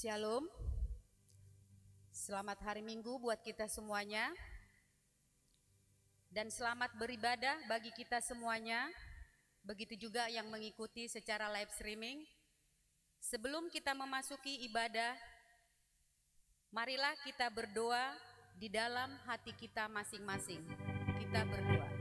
Shalom, selamat hari Minggu buat kita semuanya, dan selamat beribadah bagi kita semuanya, begitu juga yang mengikuti secara live streaming. Sebelum kita memasuki ibadah, marilah kita berdoa di dalam hati kita masing-masing. Kita berdoa.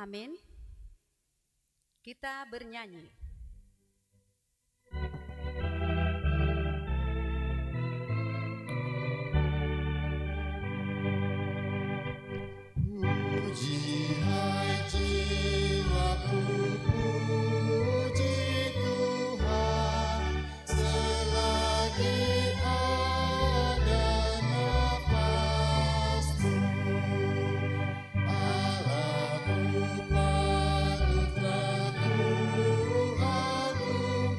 Amin. Kita bernyanyi. Puji hai jiwaku, puji Tuhan, selagi ada nafasku. Allahku patutlah kuagungkan,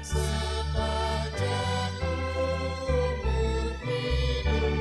sepanjang umur hidupku.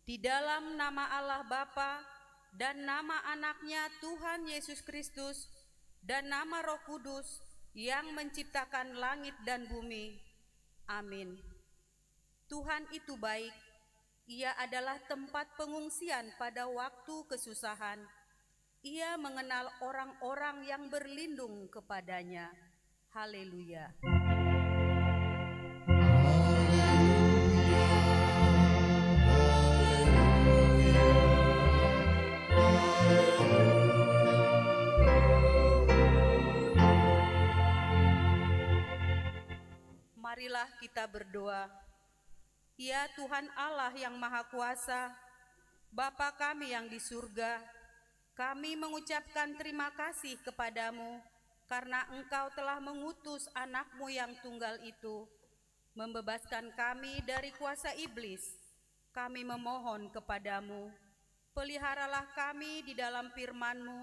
Di dalam nama Allah Bapa dan nama anaknya Tuhan Yesus Kristus dan nama Roh Kudus yang menciptakan langit dan bumi. Amin. Tuhan itu baik, Ia adalah tempat pengungsian pada waktu kesusahan. Ia mengenal orang-orang yang berlindung kepadanya. Haleluya. Marilah kita berdoa. Ya Tuhan Allah yang Maha Kuasa, Bapa kami yang di surga, kami mengucapkan terima kasih kepadamu karena Engkau telah mengutus anak-Mu yang tunggal itu, membebaskan kami dari kuasa iblis. Kami memohon kepadamu, peliharalah kami di dalam firman-Mu,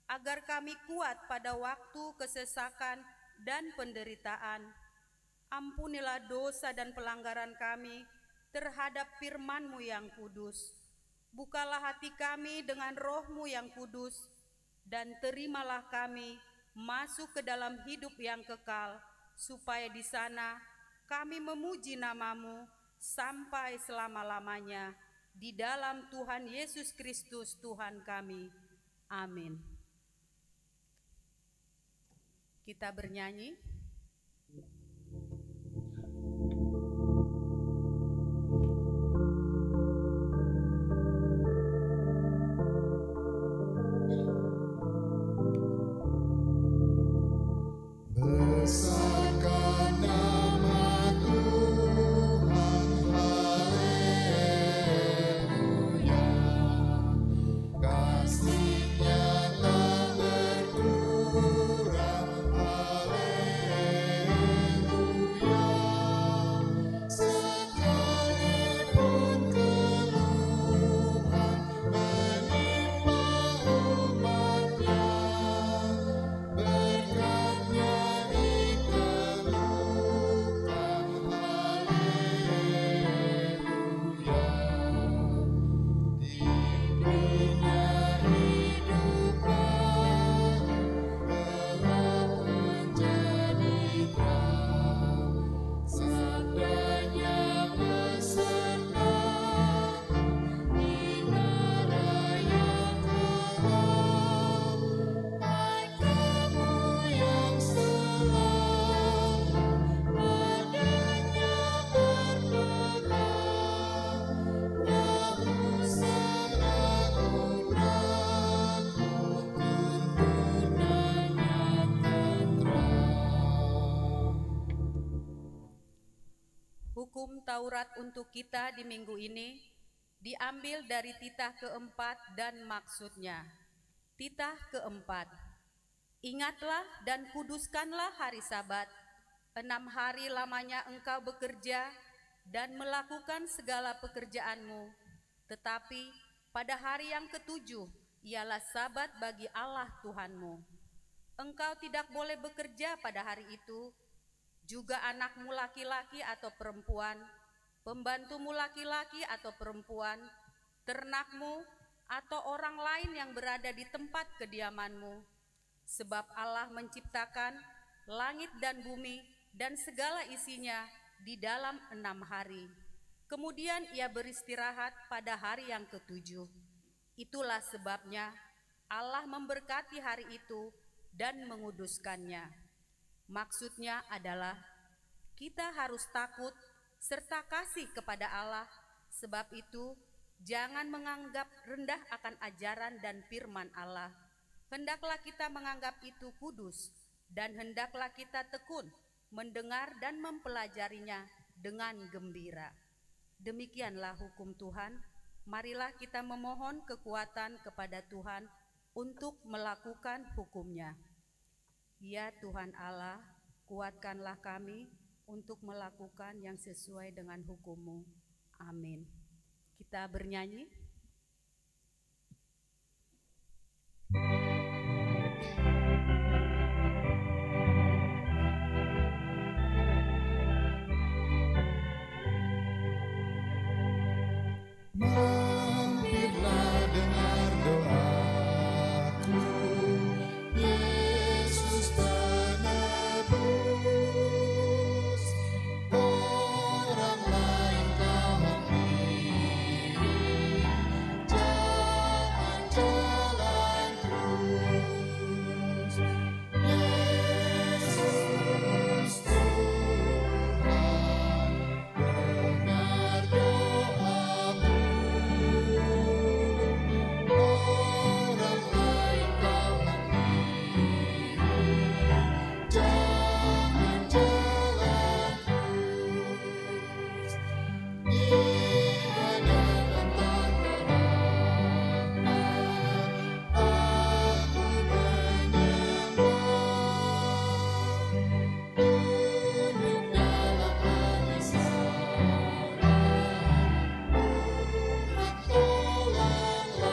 agar kami kuat pada waktu kesesakan dan penderitaan. Ampunilah dosa dan pelanggaran kami terhadap firman-Mu yang kudus. Bukalah hati kami dengan Roh-Mu yang kudus, dan terimalah kami masuk ke dalam hidup yang kekal, supaya di sana kami memuji nama-Mu sampai selama-lamanya. di dalam Tuhan Yesus Kristus Tuhan kami. Amin. Kita bernyanyi. Besarkan nama Tuhan, haleluya. Kasih-Nya tak berkurang, haleluya. Sekalipun keluhan menimpa umat-Nya, berkat-Nya ditemukan, haleluya. Diberinya hidup baru, gelap menjadi terang, seandainya bersenang di neraya kelam. Hai kamu yang selalu padanya berpegang, tak usah ragu-ragu, tuntunannya tenteram. Hukum Taurat untuk kita di minggu ini diambil dari titah keempat dan maksudnya. Titah keempat, ingatlah dan kuduskanlah hari Sabat. 6 hari lamanya engkau bekerja dan melakukan segala pekerjaanmu. Tetapi pada hari yang ketujuh ialah Sabat bagi Allah Tuhanmu. Engkau tidak boleh bekerja pada hari itu, juga anakmu laki-laki atau perempuan, pembantumu laki-laki atau perempuan, ternakmu, atau orang lain yang berada di tempat kediamanmu. Sebab Allah menciptakan langit dan bumi dan segala isinya di dalam 6 hari. Kemudian Ia beristirahat pada hari yang ketujuh. Itulah sebabnya Allah memberkati hari itu dan menguduskannya. Maksudnya adalah kita harus takut serta kasih kepada Allah. Sebab itu jangan menganggap rendah akan ajaran dan firman Allah. Hendaklah kita menganggap itu kudus, dan hendaklah kita tekun mendengar dan mempelajarinya dengan gembira. Demikianlah hukum Tuhan. Marilah kita memohon kekuatan kepada Tuhan untuk melakukan hukum-Nya. Ya Tuhan Allah, kuatkanlah kami untuk melakukan yang sesuai dengan hukum-Mu. Amin. Kita bernyanyi. Mampirlah dengar doaku, Yesus penebus. Orang lain kau hampiri, jangan jalan terus. Yesus Tuhan, dengar doaku. Orang lain kau hampiri, jangan jalan terus. Dia dalam terang, aku menyembah. Duduk dalam hati saya, Tuhan tolonglah.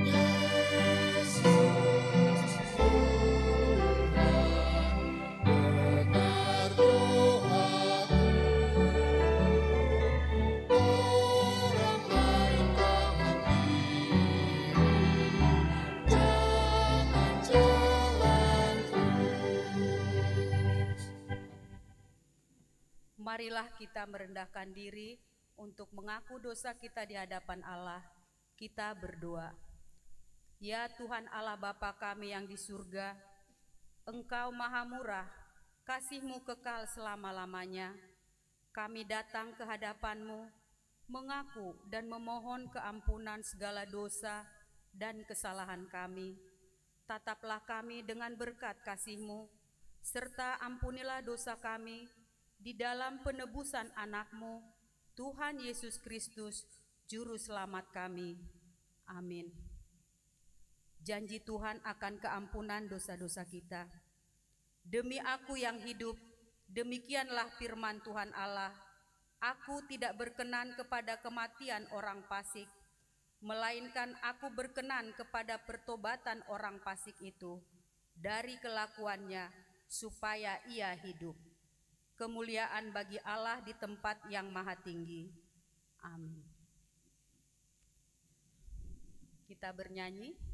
Yesus Tuhan, dengar doaku. Orang lain kau hampiri, jangan jalan terus. Marilah kita merendahkan diri untuk mengaku dosa kita di hadapan Allah, kita berdoa. Ya Tuhan Allah Bapa kami yang di surga, Engkau maha murah, kasih-Mu kekal selama-lamanya. Kami datang ke hadapan-Mu, mengaku dan memohon keampunan segala dosa dan kesalahan kami. Tataplah kami dengan berkat kasih-Mu, serta ampunilah dosa kami di dalam penebusan anak-Mu, Tuhan Yesus Kristus, Juru Selamat kami. Amin. Janji Tuhan akan keampunan dosa-dosa kita. Demi Aku yang hidup, demikianlah firman Tuhan Allah, Aku tidak berkenan kepada kematian orang fasik, melainkan Aku berkenan kepada pertobatan orang fasik itu dari kelakuannya, supaya ia hidup. Kemuliaan bagi Allah di tempat yang maha tinggi. Amin. Kita bernyanyi.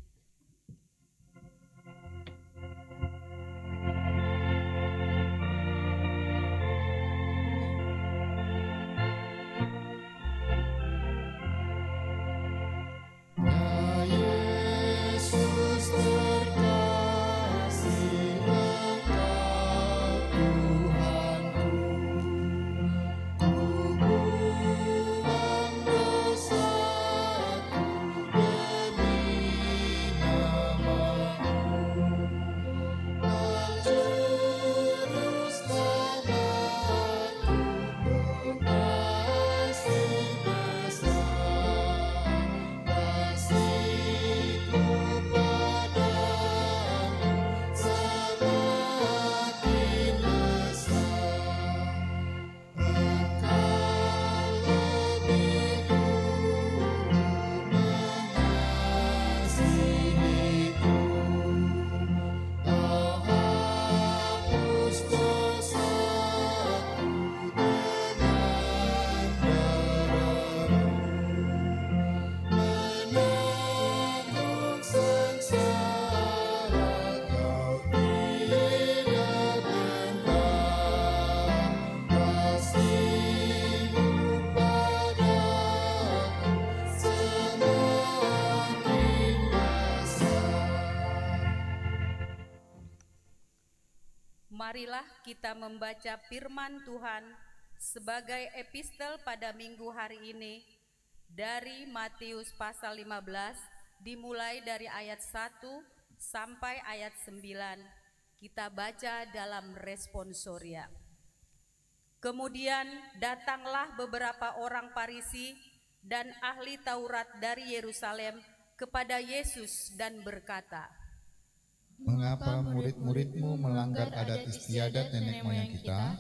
Marilah kita membaca firman Tuhan sebagai epistel pada minggu hari ini dari Matius pasal 15, dimulai dari ayat 1 sampai ayat 9. Kita baca dalam responsoria. Kemudian datanglah beberapa orang Farisi dan ahli Taurat dari Yerusalem kepada Yesus dan berkata, "Mengapa murid-muridmu melanggar adat istiadat nenek moyang kita?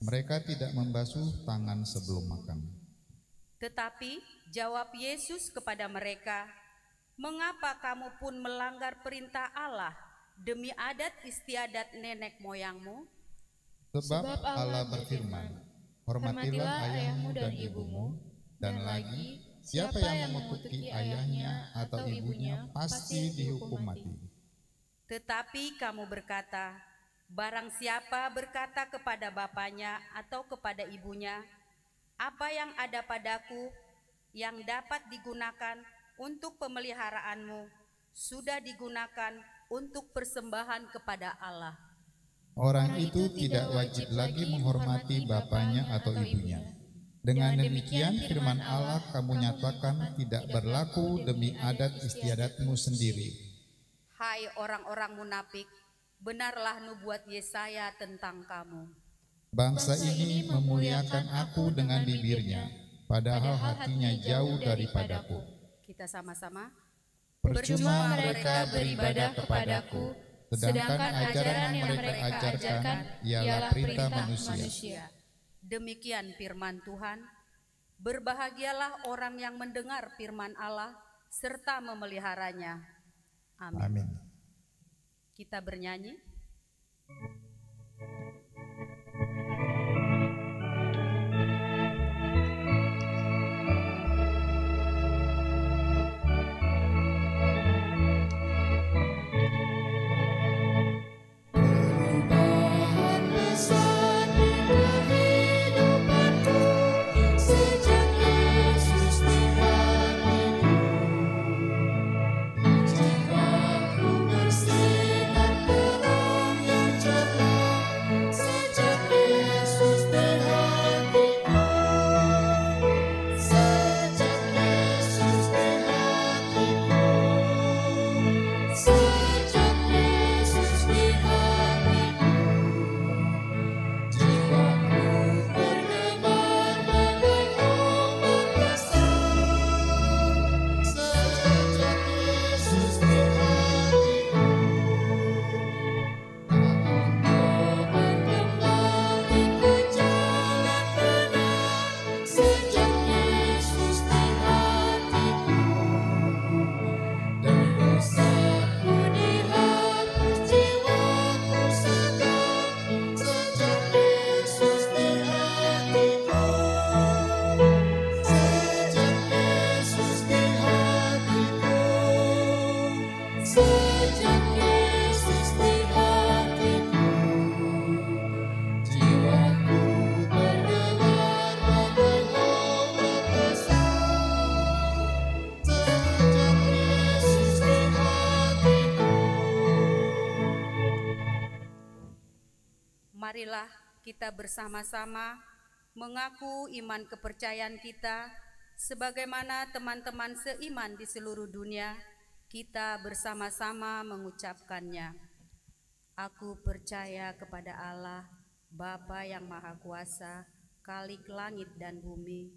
Mereka tidak membasuh tangan sebelum makan." Tetapi jawab Yesus kepada mereka, "Mengapa kamu pun melanggar perintah Allah demi adat istiadat nenek moyangmu? Sebab Allah berfirman, hormatilah ayahmu dan ibumu, dan lagi, siapa yang mengutuki ayahnya atau ibunya pasti dihukum mati. Tetapi kamu berkata, barang siapa berkata kepada bapaknya atau kepada ibunya, apa yang ada padaku yang dapat digunakan untuk pemeliharaanmu, sudah digunakan untuk persembahan kepada Allah. Orang itu tidak wajib lagi menghormati bapaknya atau ibunya. Dengan demikian firman Allah kamu nyatakan tidak berlaku demi adat istiadatmu sendiri. Hai orang-orang munafik, benarlah nubuat Yesaya tentang kamu. Bangsa ini memuliakan aku dengan bibirnya, padahal hatinya jauh daripadaku. Kita sama-sama. Percuma mereka beribadah kepadaku, sedangkan ajaran yang mereka ajarkan ialah perintah manusia. Demikian firman Tuhan. Berbahagialah orang yang mendengar firman Allah serta memeliharanya. Amin. Amin. Kita bernyanyi. Perubahan besar di kehidupanku sejak Sejak Yesus di hatiku, jiwaku tergelar bagai hawa pasang. Sejak Yesus di hatiku. Marilah kita bersama-sama mengaku iman kepercayaan kita sebagaimana teman-teman seiman di seluruh dunia. Kita bersama-sama mengucapkannya. Aku percaya kepada Allah, Bapa yang Maha Kuasa, Khalik langit dan bumi.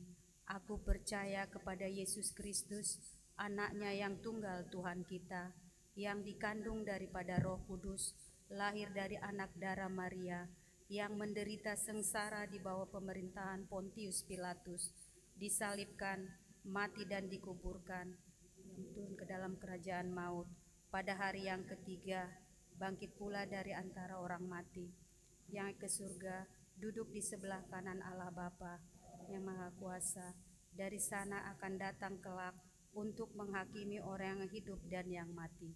Aku percaya kepada Yesus Kristus, Anaknya yang tunggal Tuhan kita, yang dikandung daripada Roh Kudus, lahir dari anak darah Maria, yang menderita sengsara di bawah pemerintahan Pontius Pilatus, disalibkan, mati dan dikuburkan, turun ke dalam kerajaan maut, pada hari yang ketiga bangkit pula dari antara orang mati, yang ke surga, duduk di sebelah kanan Allah Bapa yang Maha Kuasa. Dari sana akan datang kelak untuk menghakimi orang yang hidup dan yang mati.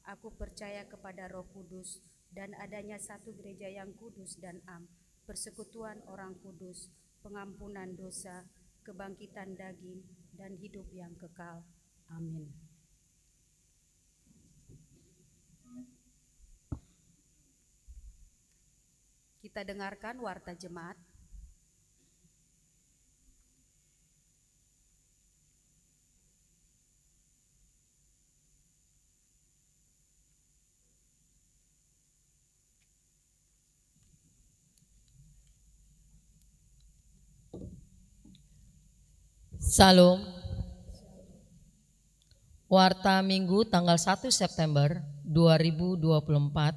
Aku percaya kepada Roh Kudus dan adanya satu gereja yang kudus dan am, persekutuan orang kudus, pengampunan dosa, kebangkitan daging, dan hidup yang kekal. Amin. Kita dengarkan warta jemaat. Salam. Warta Minggu tanggal 1 September 2024.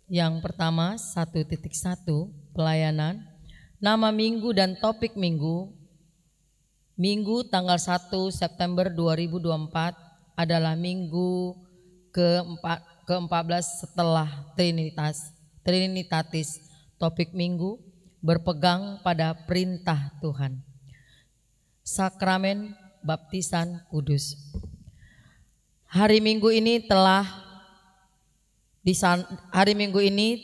Yang pertama 1.1 pelayanan. Nama minggu dan topik minggu. Minggu tanggal 1 September 2024 adalah minggu ke-14 setelah Trinitatis. Topik minggu berpegang pada perintah Tuhan. Sakramen baptisan kudus. Hari Minggu ini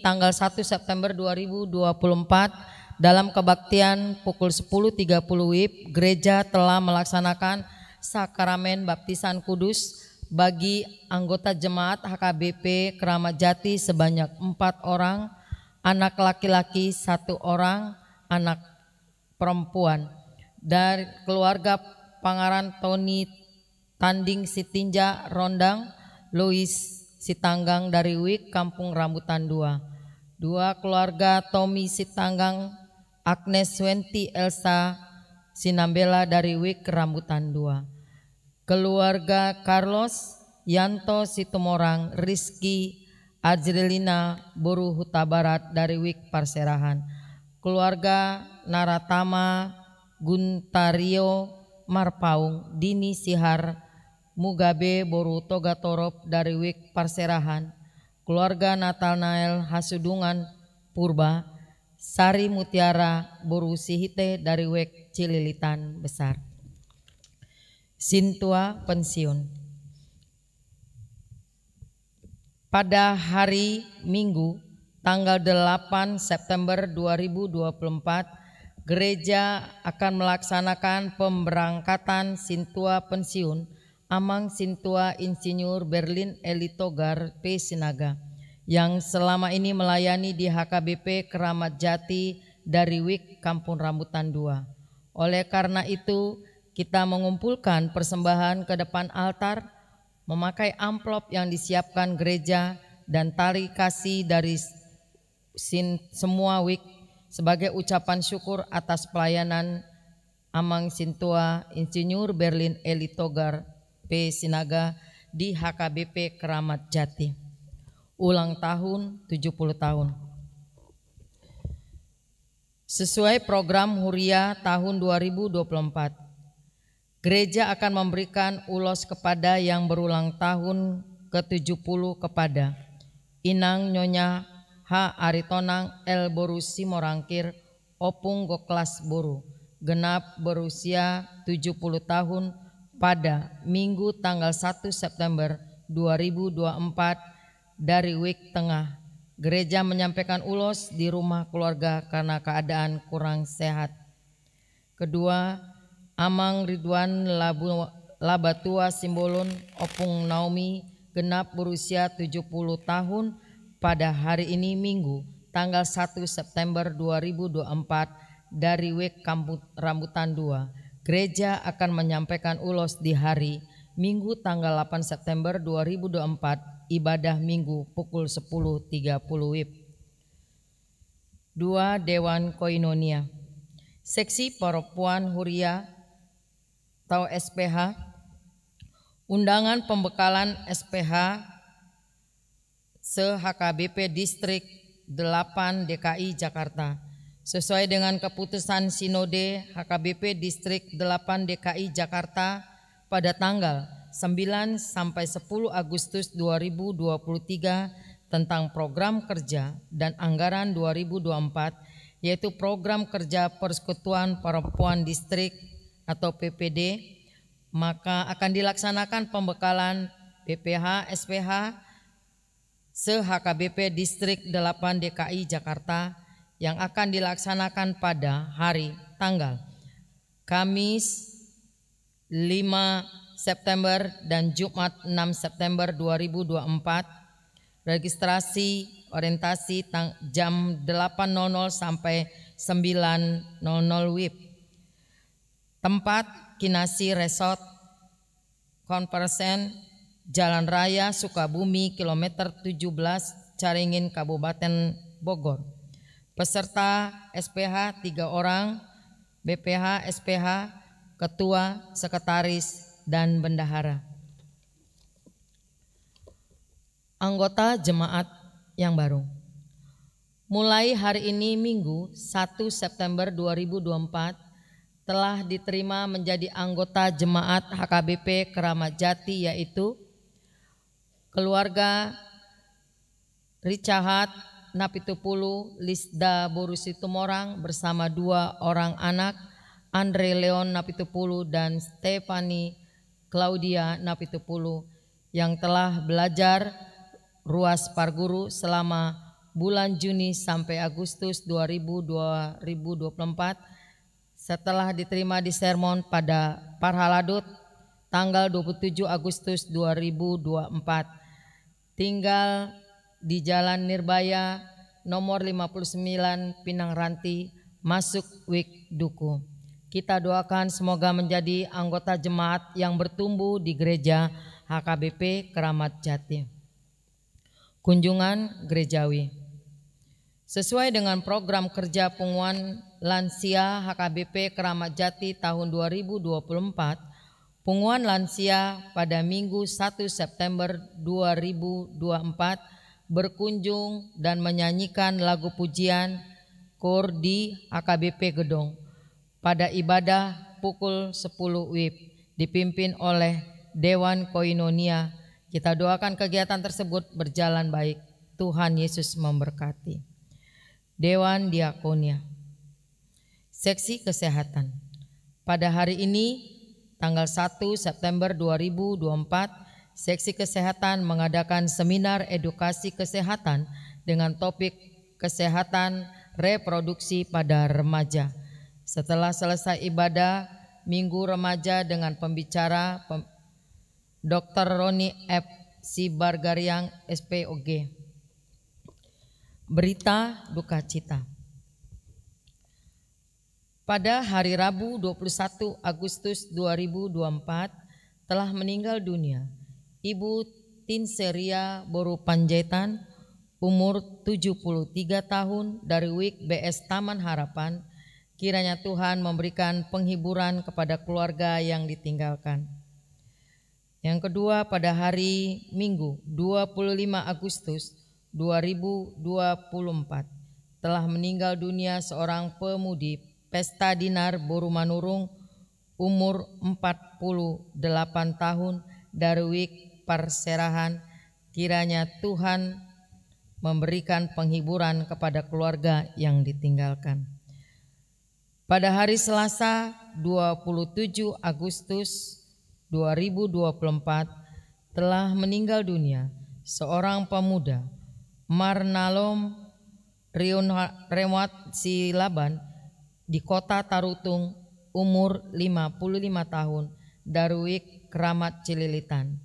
tanggal 1 September 2024 dalam kebaktian pukul 10.30 WIB, gereja telah melaksanakan sakramen baptisan kudus bagi anggota jemaat HKBP Keramat Jati sebanyak 4 orang, anak laki-laki 1 orang, anak perempuan. Dari keluarga Pangaran Tony Tanding Sitinja Rondang, Louis Sitanggang dari Wik Kampung Rambutan 2. 2 keluarga Tommy Sitanggang, Agnes Wenti Elsa Sinambela dari Wik Rambutan 2. Keluarga Carlos Yanto Situmorang, Rizky Adrilina Boru Huta Barat dari Wik Parserahan. Keluarga Naratama Guntario Marpaung, Dini Sihar Mugabe Boru Toga Torop dari Wik Parserahan. Keluarga Nathanael Hasudungan Purba, Sari Mutiara Boru Sihite dari Wik Cililitan Besar. Sintua pensiun. Pada hari Minggu tanggal 8 September 2024, gereja akan melaksanakan pemberangkatan Sintua pensiun Amang Sintua Insinyur Berlin Elitogar P. Sinaga yang selama ini melayani di HKBP Keramat Jati dari Wik Kampung Rambutan 2. Oleh karena itu, kita mengumpulkan persembahan ke depan altar, memakai amplop yang disiapkan gereja dan tali kasih dari semua Wik sebagai ucapan syukur atas pelayanan Amang Sintua Insinyur Berlin Elitogar P. Sinaga di HKBP Keramat Jati. Ulang tahun 70 tahun. Sesuai program Huria tahun 2024, gereja akan memberikan ulos kepada yang berulang tahun ke-70 kepada Inang Nyonya H. Aritonang L. Boru Simorangkir Opung Goklas Boru, genap berusia 70 tahun pada Minggu tanggal 1 September 2024 dari Wik Tengah. Gereja menyampaikan ulos di rumah keluarga karena keadaan kurang sehat. Kedua, Amang Ridwan Labatua Simbolon Opung Naomi genap berusia 70 tahun pada hari ini Minggu tanggal 1 September 2024 dari Wik Kampung Rambutan 2. Gereja akan menyampaikan ulos di hari Minggu tanggal 8 September 2024 ibadah Minggu pukul 10.30 WIB. 2. Dewan Koinonia. Seksi Perempuan Huria atau SPH. Undangan pembekalan SPH se-HKBP Distrik 8 DKI Jakarta. Sesuai dengan keputusan Sinode HKBP Distrik 8 DKI Jakarta pada tanggal 9 sampai 10 Agustus 2023 tentang program kerja dan anggaran 2024, yaitu program kerja Persekutuan Perempuan Distrik atau PPD, maka akan dilaksanakan pembekalan PPH SPH se-HKBP Distrik 8 DKI Jakarta yang akan dilaksanakan pada hari tanggal Kamis 5 September dan Jumat 6 September 2024. Registrasi orientasi jam 8.00 sampai 9.00 WIB. Tempat Kinasi Resort Conversen Jalan Raya Sukabumi kilometer 17 Caringin Kabupaten Bogor. Peserta SPH 3 orang, BPH SPH, ketua, sekretaris, dan bendahara. Anggota jemaat yang baru. Mulai hari ini Minggu 1 September 2024 telah diterima menjadi anggota jemaat HKBP Keramat Jati, yaitu keluarga Ricahat Napitupulu Lisda Borusitumorang bersama 2 orang anak, Andre Leon Napitupulu dan Stefani Claudia Napitupulu, yang telah belajar ruas Parguru selama bulan Juni sampai Agustus 2024 setelah diterima di sermon pada Parhaladut tanggal 27 Agustus 2024. Tinggal di Jalan Nirbaya nomor 59 Pinang Ranti, masuk Wik Duku. Kita doakan semoga menjadi anggota jemaat yang bertumbuh di gereja HKBP Keramat Jati. Kunjungan gerejawi. Sesuai dengan program kerja penguatan lansia HKBP Keramat Jati tahun 2024, punguan lansia pada Minggu 1 September 2024 berkunjung dan menyanyikan lagu pujian KOR di HKBP Gedong pada ibadah pukul 10 WIB dipimpin oleh Dewan Koinonia. Kita doakan kegiatan tersebut berjalan baik. Tuhan Yesus memberkati. Dewan Diakonia. Seksi Kesehatan. Pada hari ini tanggal 1 September 2024, Seksi Kesehatan mengadakan seminar edukasi kesehatan dengan topik kesehatan reproduksi pada remaja. Setelah selesai ibadah Minggu Remaja dengan pembicara Dr. Roni F. Sibargariang SPOG. Berita duka cita. Pada hari Rabu 21 Agustus 2024 telah meninggal dunia Ibu Tinseria Boru Panjaitan, umur 73 tahun dari WIK BS Taman Harapan. Kiranya Tuhan memberikan penghiburan kepada keluarga yang ditinggalkan. Yang kedua, pada hari Minggu 25 Agustus 2024 telah meninggal dunia seorang pemudi Pesta Dinar Boru Manurung, umur 48 tahun dari WIK Perserahan. Kiranya Tuhan memberikan penghiburan kepada keluarga yang ditinggalkan. Pada hari Selasa 27 Agustus 2024 telah meninggal dunia seorang pemuda, Marnalom Rionrewat Silaban, di kota Tarutung, umur 55 tahun, Daruik, Keramat Cililitan.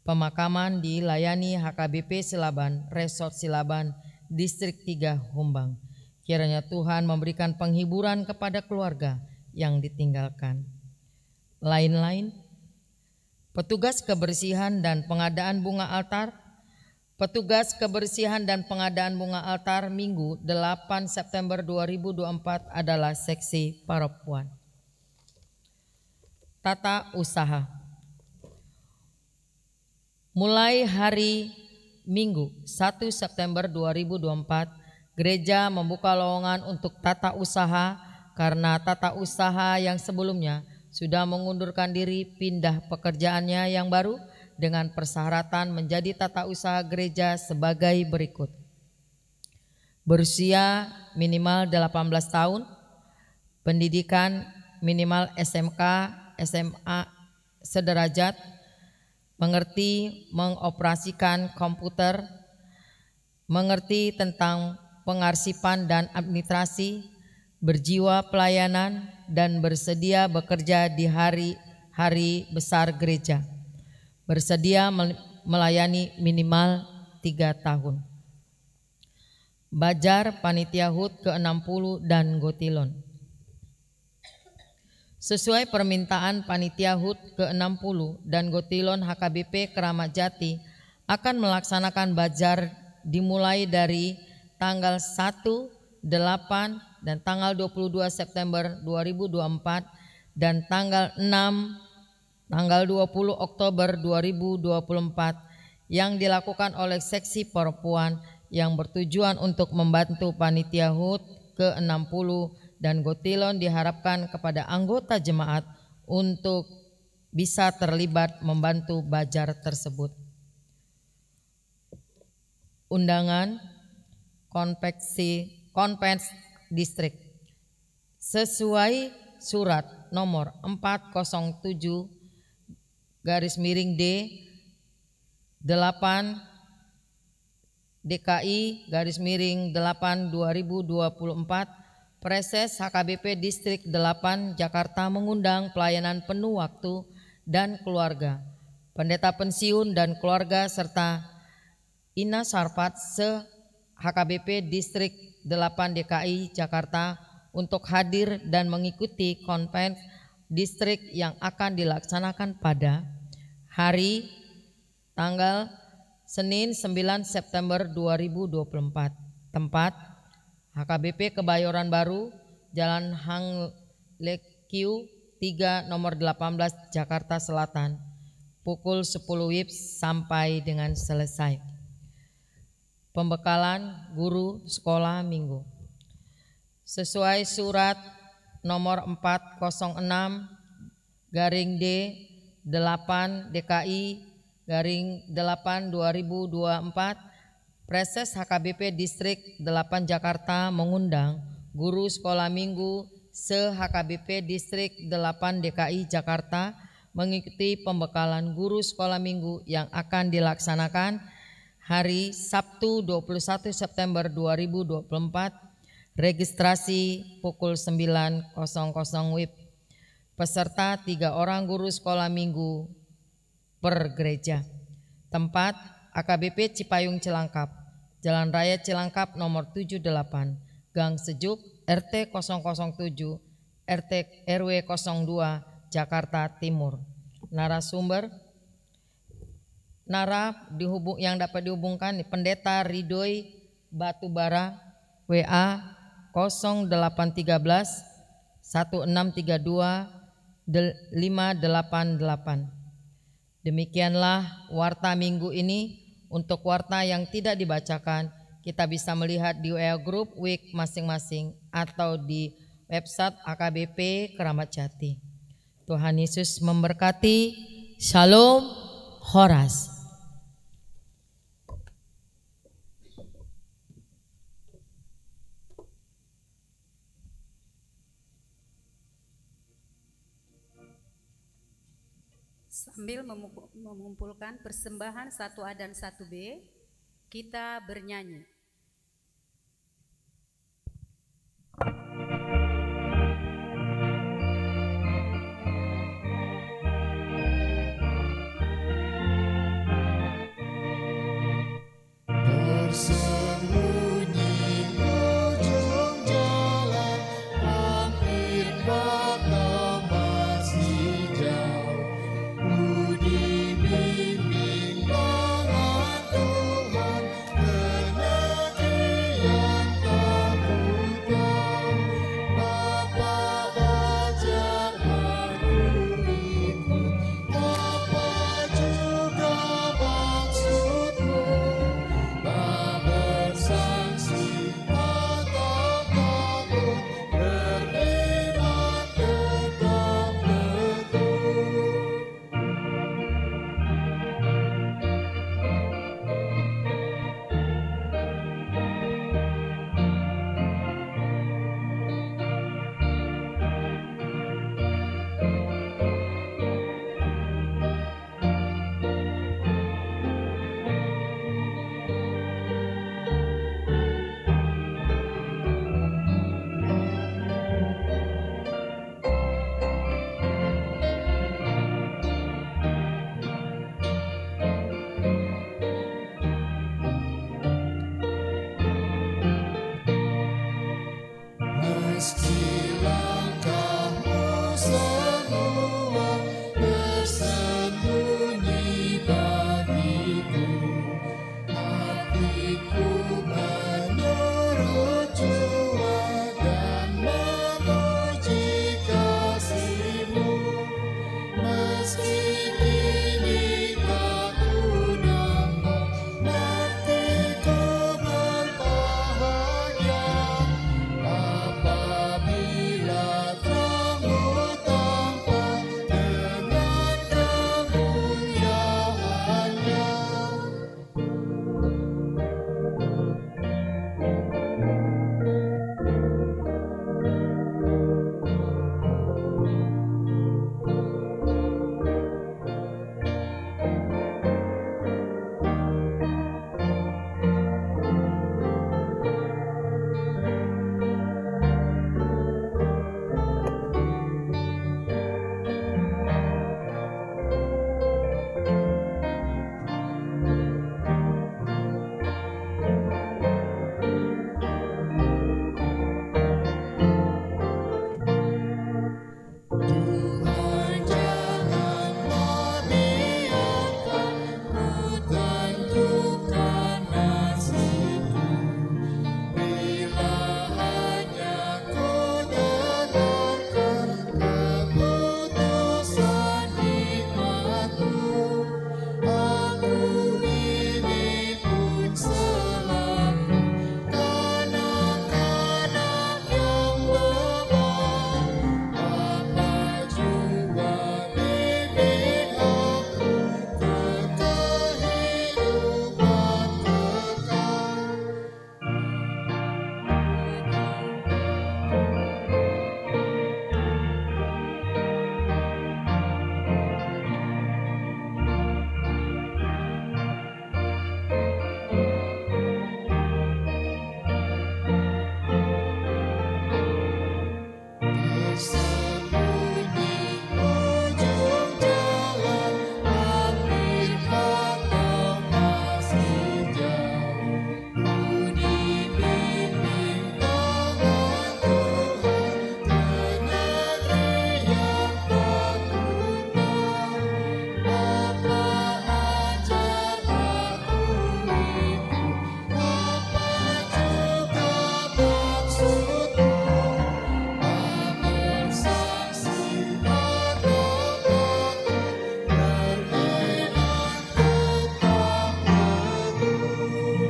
Pemakaman dilayani HKBP Silaban, Resort Silaban, Distrik 3 Humbang. Kiranya Tuhan memberikan penghiburan kepada keluarga yang ditinggalkan. Lain-lain, petugas kebersihan dan pengadaan bunga altar. Petugas kebersihan dan pengadaan bunga altar Minggu 8 September 2024 adalah seksi perempuan. Tata usaha. Mulai hari Minggu 1 September 2024, gereja membuka lowongan untuk tata usaha karena tata usaha yang sebelumnya sudah mengundurkan diri pindah pekerjaannya yang baru dengan persyaratan menjadi tata usaha gereja sebagai berikut. Berusia minimal 18 tahun, pendidikan minimal SMK, SMA sederajat, mengerti mengoperasikan komputer, mengerti tentang pengarsipan dan administrasi, berjiwa pelayanan, dan bersedia bekerja di hari-hari besar gereja. Bersedia melayani minimal 3 tahun. Bajar Panitia HUT ke-60 dan Gotilon. Sesuai permintaan Panitia HUT ke-60 dan Gotilon HKBP Keramat Jati akan melaksanakan bajar dimulai dari tanggal 1, 8, dan tanggal 22 September 2024 dan tanggal 6, tanggal 20 Oktober 2024 yang dilakukan oleh seksi perempuan yang bertujuan untuk membantu Panitia HUT ke-60 dan Gotilon diharapkan kepada anggota jemaat untuk bisa terlibat membantu bajar tersebut. Undangan Konvens Distrik sesuai surat nomor 407 /D 8 DKI /8 2024, Preses HKBP Distrik 8 Jakarta mengundang pelayanan penuh waktu dan keluarga, pendeta pensiun dan keluarga serta Ina Sarpat se HKBP Distrik 8 DKI Jakarta untuk hadir dan mengikuti konvens distrik yang akan dilaksanakan pada hari tanggal Senin 9 September 2024. Tempat HKBP Kebayoran Baru, Jalan Hang Lekiu 3 nomor 18 Jakarta Selatan, pukul 10 WIB sampai dengan selesai. Pembekalan guru sekolah minggu sesuai surat nomor 406/D 8 DKI /8 2024, Preses HKBP Distrik 8 Jakarta mengundang guru sekolah minggu se-HKBP Distrik 8 DKI Jakarta mengikuti pembekalan guru sekolah minggu yang akan dilaksanakan hari Sabtu 21 September 2024, registrasi pukul 9.00 WIB. Peserta 3 orang guru sekolah minggu per gereja. Tempat AKBP Cipayung Cilangkap, Jalan Raya Cilangkap nomor 78, Gang Sejuk, RT 007, RW 02, Jakarta Timur. Narasumber yang dapat dihubungkan Pendeta Ridhoi Batubara, WA 0813 1632 588. Demikianlah warta minggu ini. Untuk warta yang tidak dibacakan, kita bisa melihat di WA Group Week masing-masing atau di website AKBP Keramat Jati. Tuhan Yesus memberkati. Shalom, Horas. Sambil mengumpulkan persembahan 1A dan 1B, kita bernyanyi. Bersembunyi ujung jalan, hampir kata masih jauh. Ku dibimbing tangan Tuhan ke negeri yang tak ku tahu. Bapa ajar aku ikut, apa juga maksudmu? Tak bersaksi atau takut, beriman tetap teguh. Meski langkahmu semua tersembunyi bagiku, hatiku menurut jua dan memuji kasih-Mu. Meski kini tak ku nampak, nantiku berbahagia apabila terangmu tampak dengan kemuliaannya. Tuhan janganlah biarkan ku tentukan nasibku, bila hanya ku dengarkan keputusan hikmat-Mu. Aku ini pun selaku kanak-kanak yang beban, Bapa jua bimbing aku ke kehidupan kekal. Bersembunyi ujung jalan, hampir kata masih jauh. Ku dibimbing tangan Tuhan ke negeri yang tak ku tahu. Bapa ajar aku ikut, apa juga maksud-Mu? Tak bersaksi atau takut, beriman tetap teguh.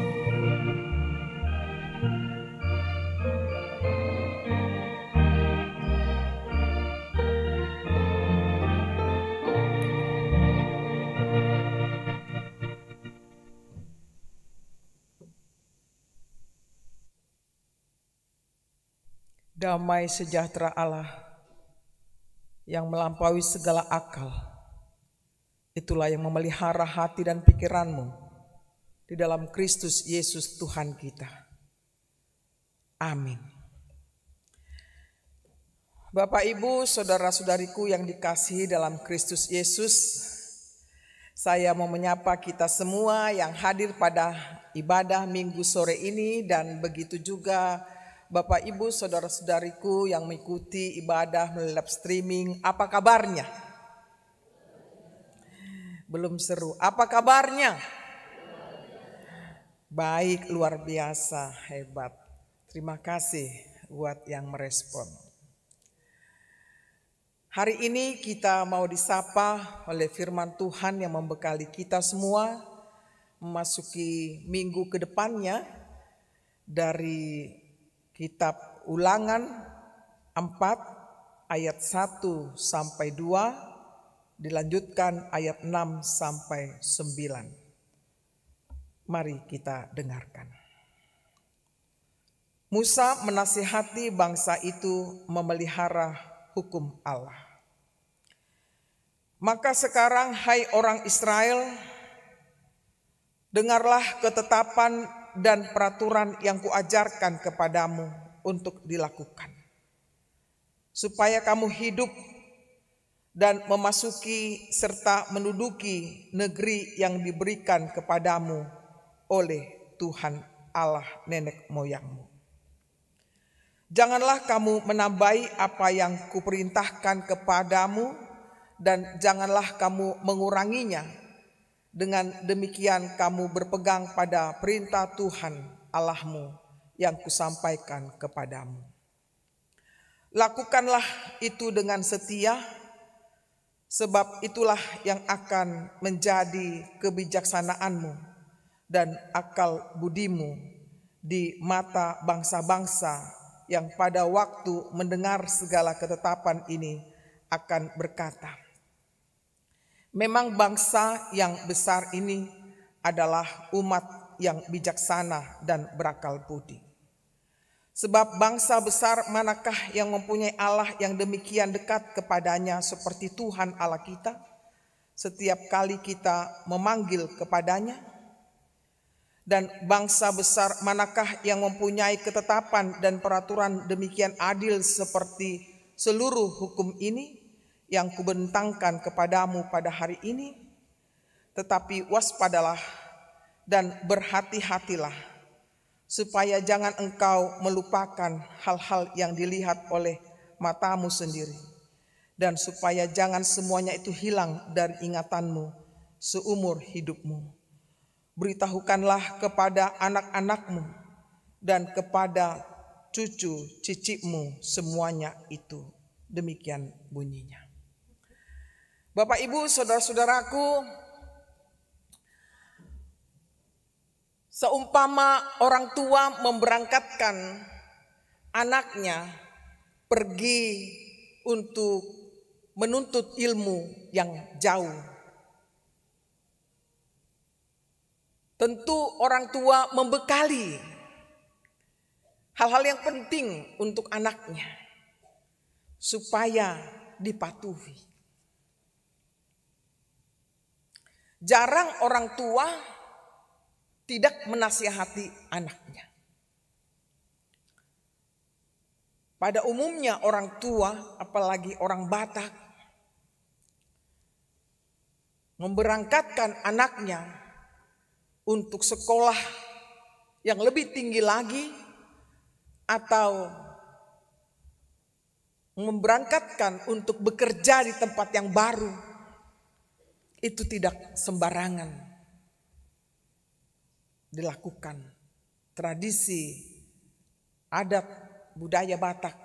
Damai sejahtera Allah yang melampaui segala akal Itulah yang memelihara hati dan pikiranmu di dalam Kristus Yesus Tuhan kita. Amin. Bapak, Ibu, saudara-saudariku yang dikasihi dalam Kristus Yesus, saya mau menyapa kita semua yang hadir pada ibadah Minggu sore ini, dan begitu juga Bapak, Ibu, saudara-saudariku yang mengikuti ibadah melalui live streaming. Apa kabarnya? Belum seru. Apa kabarnya? Baik, luar biasa, hebat. Terima kasih buat yang merespon. Hari ini kita mau disapa oleh firman Tuhan yang membekali kita semua memasuki minggu ke depannya dari kitab Ulangan 4 ayat 1 sampai 2, dilanjutkan ayat 6 sampai 9. Mari kita dengarkan. Musa menasihati bangsa itu memelihara hukum Allah. Maka sekarang, hai orang Israel, dengarlah ketetapan dan peraturan yang kuajarkan kepadamu untuk dilakukan, supaya kamu hidup dan memasuki serta menduduki negeri yang diberikan kepadamu oleh Tuhan Allah nenek moyangmu. Janganlah kamu menambahi apa yang kuperintahkan kepadamu, dan janganlah kamu menguranginya. Dengan demikian kamu berpegang pada perintah Tuhan Allahmu yang kusampaikan kepadamu. Lakukanlah itu dengan setia, sebab itulah yang akan menjadi kebijaksanaanmu dan akal budimu di mata bangsa-bangsa yang pada waktu mendengar segala ketetapan ini akan berkata, memang bangsa yang besar ini adalah umat yang bijaksana dan berakal budi. Sebab bangsa besar manakah yang mempunyai Allah yang demikian dekat kepadanya seperti Tuhan Allah kita, setiap kali kita memanggil kepadanya? Dan bangsa besar manakah yang mempunyai ketetapan dan peraturan demikian adil seperti seluruh hukum ini yang kubentangkan kepadamu pada hari ini? Tetapi waspadalah dan berhati-hatilah, supaya jangan engkau melupakan hal-hal yang dilihat oleh matamu sendiri, dan supaya jangan semuanya itu hilang dari ingatanmu seumur hidupmu. Beritahukanlah kepada anak-anakmu dan kepada cucu cicitmu semuanya itu. Demikian bunyinya. Bapak, Ibu, saudara-saudaraku, seumpama orang tua memberangkatkan anaknya pergi untuk menuntut ilmu yang jauh, tentu orang tua membekali hal-hal yang penting untuk anaknya supaya dipatuhi. Jarang orang tua tidak menasihati anaknya. Pada umumnya orang tua, apalagi orang Batak, memberangkatkan anaknya untuk sekolah yang lebih tinggi lagi, atau memberangkatkan untuk bekerja di tempat yang baru, itu tidak sembarangan dilakukan. Tradisi adat budaya Batak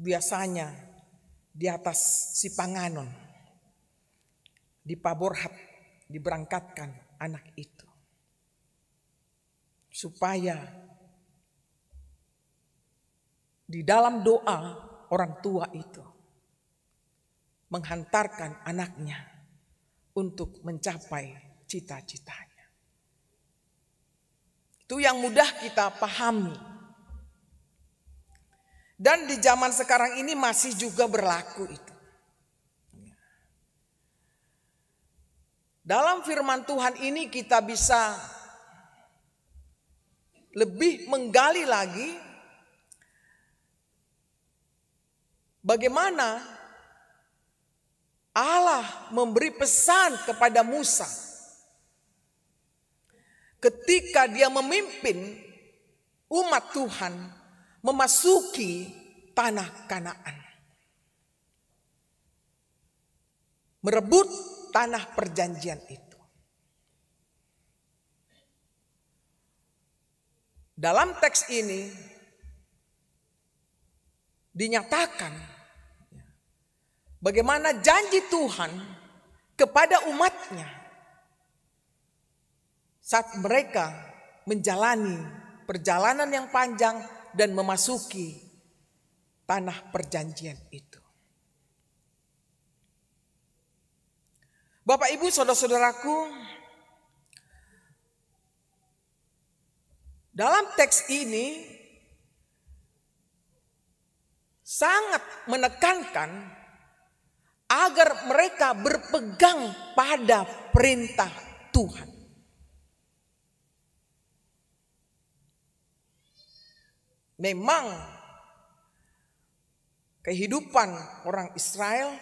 biasanya di atas Sipanganon, di Paborhat, diberangkatkan anak itu supaya di dalam doa orang tua itu menghantarkan anaknya untuk mencapai cita-citanya. Itu yang mudah kita pahami. Dan di zaman sekarang ini masih juga berlaku itu. Dalam firman Tuhan ini kita bisa lebih menggali lagi bagaimana Allah memberi pesan kepada Musa ketika dia memimpin umat Tuhan memasuki tanah Kanaan, merebut tanah perjanjian itu. Dalam teks ini dinyatakan bagaimana janji Tuhan kepada umatnya saat mereka menjalani perjalanan yang panjang dan memasuki tanah perjanjian itu. Bapak, Ibu, saudara-saudaraku, dalam teks ini sangat menekankan agar mereka berpegang pada perintah Tuhan. Memang kehidupan orang Israel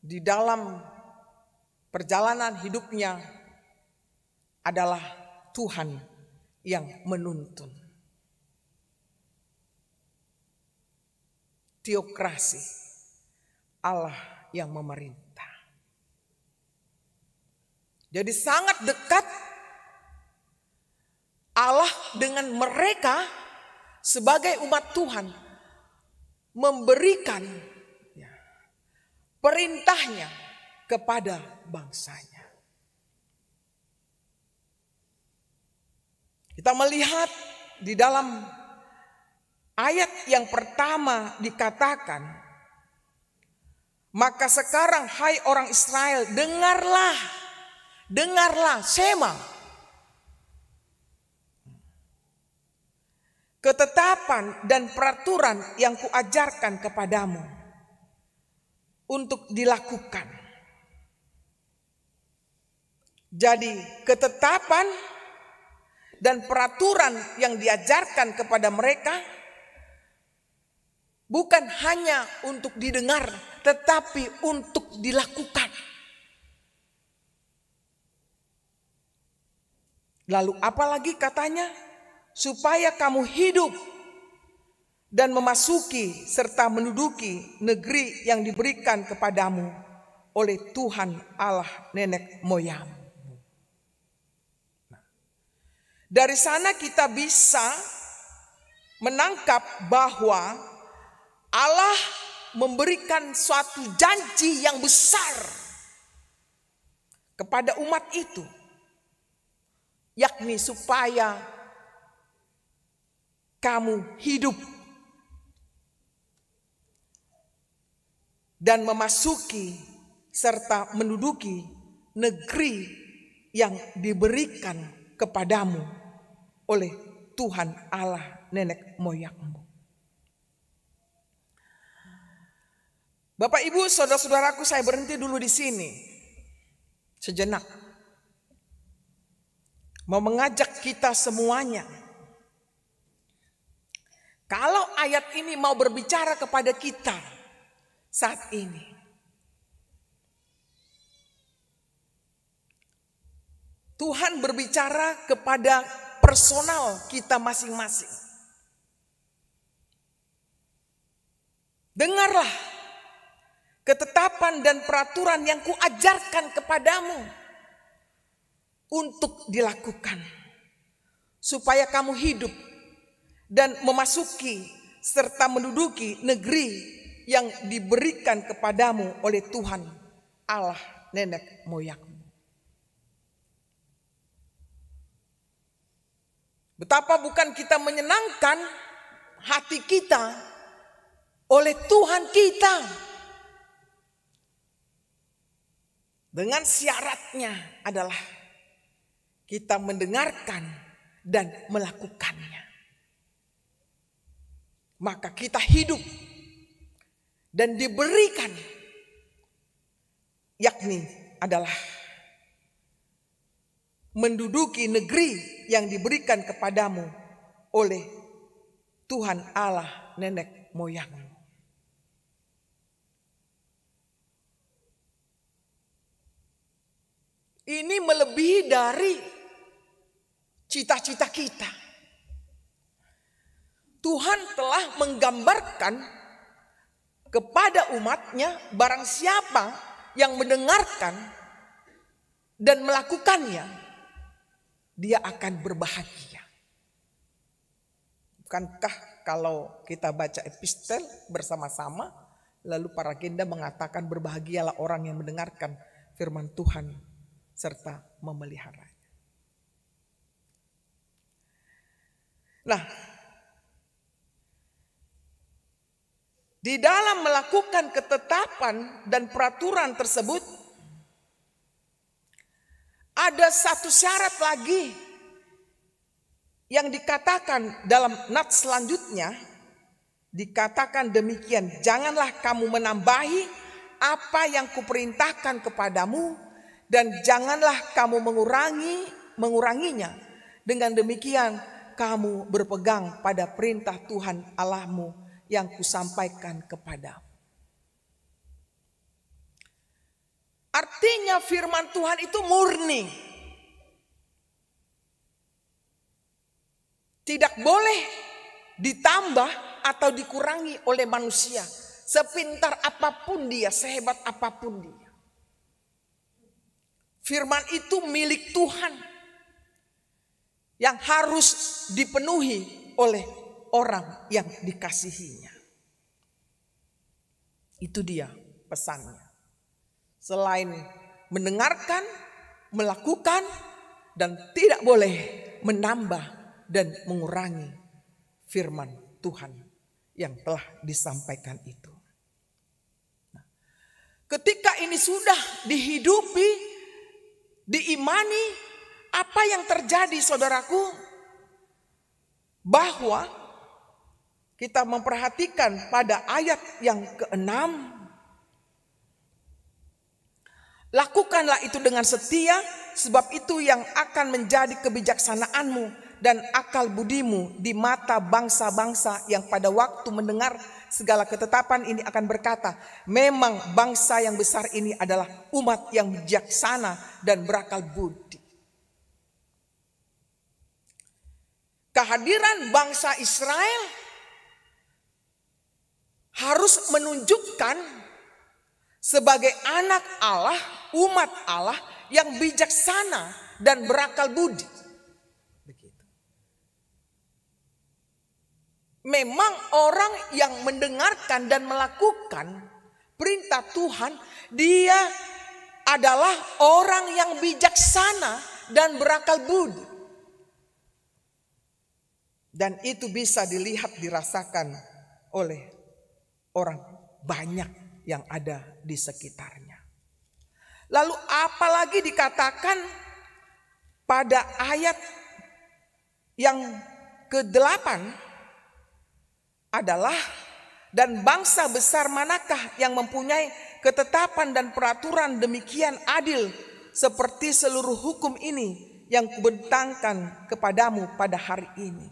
di dalam perjalanan hidupnya adalah Tuhan yang menuntun. Teokrasi, Allah yang memerintah. Jadi sangat dekat Allah dengan mereka sebagai umat Tuhan, memberikan perintahnya kepada bangsanya. Kita melihat di dalam ayat yang pertama dikatakan, maka sekarang hai orang Israel, dengarlah, Shema. Ketetapan dan peraturan yang kuajarkan kepadamu untuk dilakukan. Jadi ketetapan dan peraturan yang diajarkan kepada mereka bukan hanya untuk didengar, tetapi untuk dilakukan. Lalu apalagi katanya? Supaya kamu hidup dan memasuki serta menduduki negeri yang diberikan kepadamu oleh Tuhan Allah nenek moyang. Dari sana kita bisa menangkap bahwa Allah memberikan suatu janji yang besar kepada umat itu, yakni supaya kamu hidup dan memasuki serta menduduki negeri yang diberikan kepadamu oleh Tuhan Allah nenek moyangmu. Bapak, Ibu, saudara-saudaraku, saya berhenti dulu di sini sejenak. Mau mengajak kita semuanya, kalau ayat ini mau berbicara kepada kita saat ini, Tuhan berbicara kepada personal kita masing-masing. Dengarlah ketetapan dan peraturan yang kuajarkan kepadamu untuk dilakukan, supaya kamu hidup dan memasuki serta menduduki negeri yang diberikan kepadamu oleh Tuhan Allah nenek moyangmu. Betapa bukan kita menyenangkan hati kita oleh Tuhan kita, dengan syaratnya adalah kita mendengarkan dan melakukannya. Maka kita hidup dan diberikan, yakni adalah menduduki negeri yang diberikan kepadamu oleh Tuhan Allah nenek moyangmu. Ini melebihi dari cita-cita kita. Tuhan telah menggambarkan kepada umatnya, barang siapa yang mendengarkan dan melakukannya, dia akan berbahagia. Bukankah kalau kita baca epistel bersama-sama, lalu para agenda mengatakan berbahagialah orang yang mendengarkan firman Tuhan serta memeliharanya. Nah, di dalam melakukan ketetapan dan peraturan tersebut, ada satu syarat lagi yang dikatakan dalam nats selanjutnya. Dikatakan demikian, janganlah kamu menambahi apa yang kuperintahkan kepadamu, dan janganlah kamu menguranginya. Dengan demikian kamu berpegang pada perintah Tuhan Allahmu yang kusampaikan kepadamu. Artinya firman Tuhan itu murni. Tidak boleh ditambah atau dikurangi oleh manusia. Sepintar apapun dia, sehebat apapun dia. Firman itu milik Tuhan yang harus dipenuhi oleh orang yang dikasihinya. Itu dia pesannya. Selain mendengarkan, melakukan, dan tidak boleh menambah dan mengurangi firman Tuhan yang telah disampaikan itu. Nah, ketika ini sudah dihidupi, diimani, apa yang terjadi saudaraku? Bahwa kita memperhatikan pada ayat yang ke-6, lakukanlah itu dengan setia, sebab itu yang akan menjadi kebijaksanaanmu dan akal budimu di mata bangsa-bangsa yang pada waktu mendengar segala ketetapan ini akan berkata, memang bangsa yang besar ini adalah umat yang bijaksana dan berakal budi. Kehadiran bangsa Israel harus menunjukkan sebagai anak Allah, umat Allah yang bijaksana dan berakal budi. Memang orang yang mendengarkan dan melakukan perintah Tuhan, dia adalah orang yang bijaksana dan berakal budi. Dan itu bisa dilihat, dirasakan oleh orang banyak yang ada di sekitarnya. Lalu apalagi dikatakan pada ayat yang ke-8 adalah, dan bangsa besar manakah yang mempunyai ketetapan dan peraturan demikian adil seperti seluruh hukum ini yang kubentangkan kepadamu pada hari ini.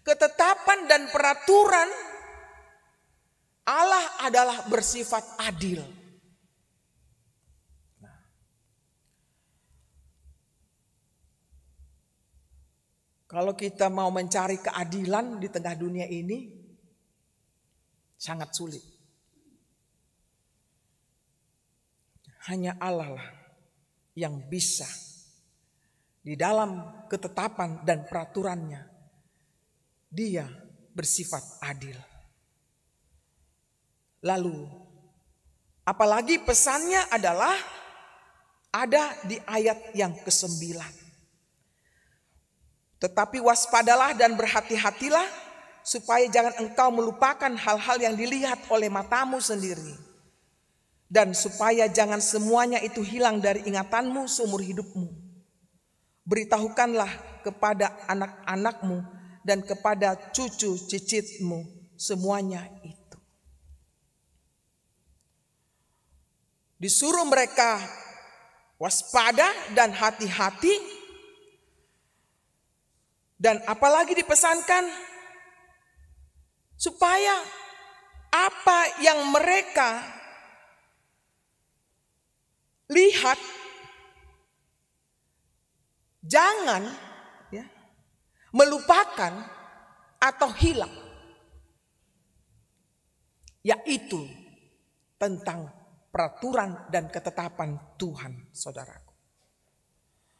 Ketetapan dan peraturan Allah adalah bersifat adil. Kalau kita mau mencari keadilan di tengah dunia ini, sangat sulit. Hanya Allah lah yang bisa di dalam ketetapan dan peraturannya, dia bersifat adil. Lalu apalagi pesannya adalah ada di ayat yang ke-9. Tetapi waspadalah dan berhati-hatilah, supaya jangan engkau melupakan hal-hal yang dilihat oleh matamu sendiri. Dan supaya jangan semuanya itu hilang dari ingatanmu seumur hidupmu. Beritahukanlah kepada anak-anakmu dan kepada cucu cicitmu semuanya itu. Disuruh mereka waspada dan hati-hati. Dan apalagi dipesankan supaya apa yang mereka lihat jangan melupakan atau hilang, yaitu tentang peraturan dan ketetapan Tuhan, saudaraku.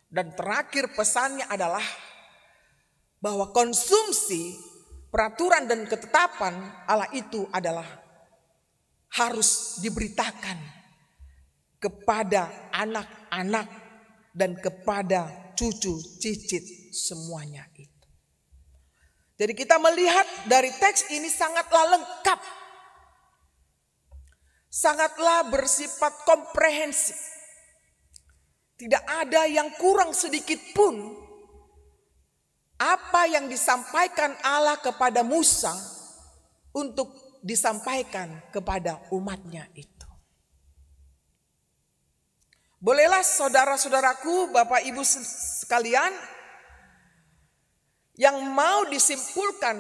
Dan terakhir pesannya adalah bahwa konsumsi peraturan dan ketetapan Allah itu adalah harus diberitakan kepada anak-anak dan kepada cucu cicit semuanya itu. Jadi kita melihat dari teks ini sangatlah lengkap, sangatlah bersifat komprehensif. Tidak ada yang kurang sedikit pun apa yang disampaikan Allah kepada Musa untuk disampaikan kepada umatnya itu. Bolehlah saudara-saudaraku, Bapak Ibu sekalian, yang mau disimpulkan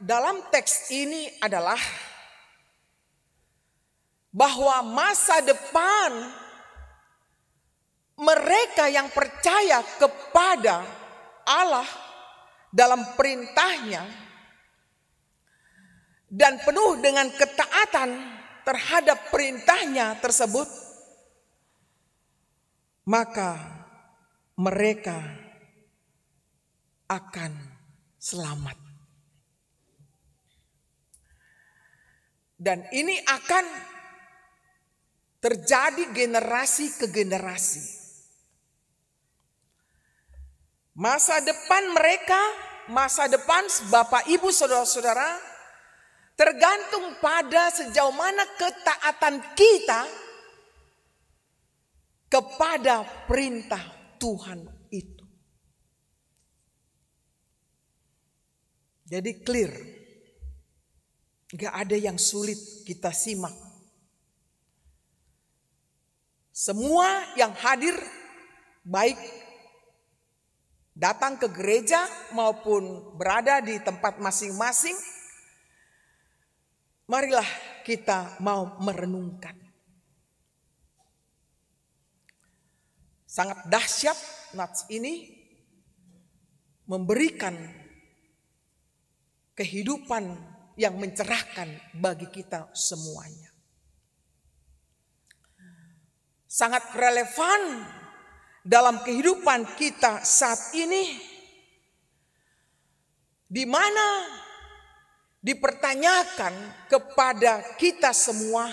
dalam teks ini adalah bahwa masa depan mereka yang percaya kepada Allah dalam perintahnya dan penuh dengan ketaatan terhadap perintahnya tersebut, maka mereka akan selamat. Dan ini akan terjadi generasi ke generasi. Masa depan mereka, masa depan Bapak Ibu saudara-saudara, tergantung pada sejauh mana ketaatan kita kepada perintah Tuhan itu. Jadi clear, gak ada yang sulit kita simak. Semua yang hadir, baik datang ke gereja maupun berada di tempat masing-masing, marilah kita mau merenungkan. Sangat dahsyat nats ini memberikan kehidupan yang mencerahkan bagi kita semuanya. Sangat relevan dalam kehidupan kita saat ini, di mana dipertanyakan kepada kita semua,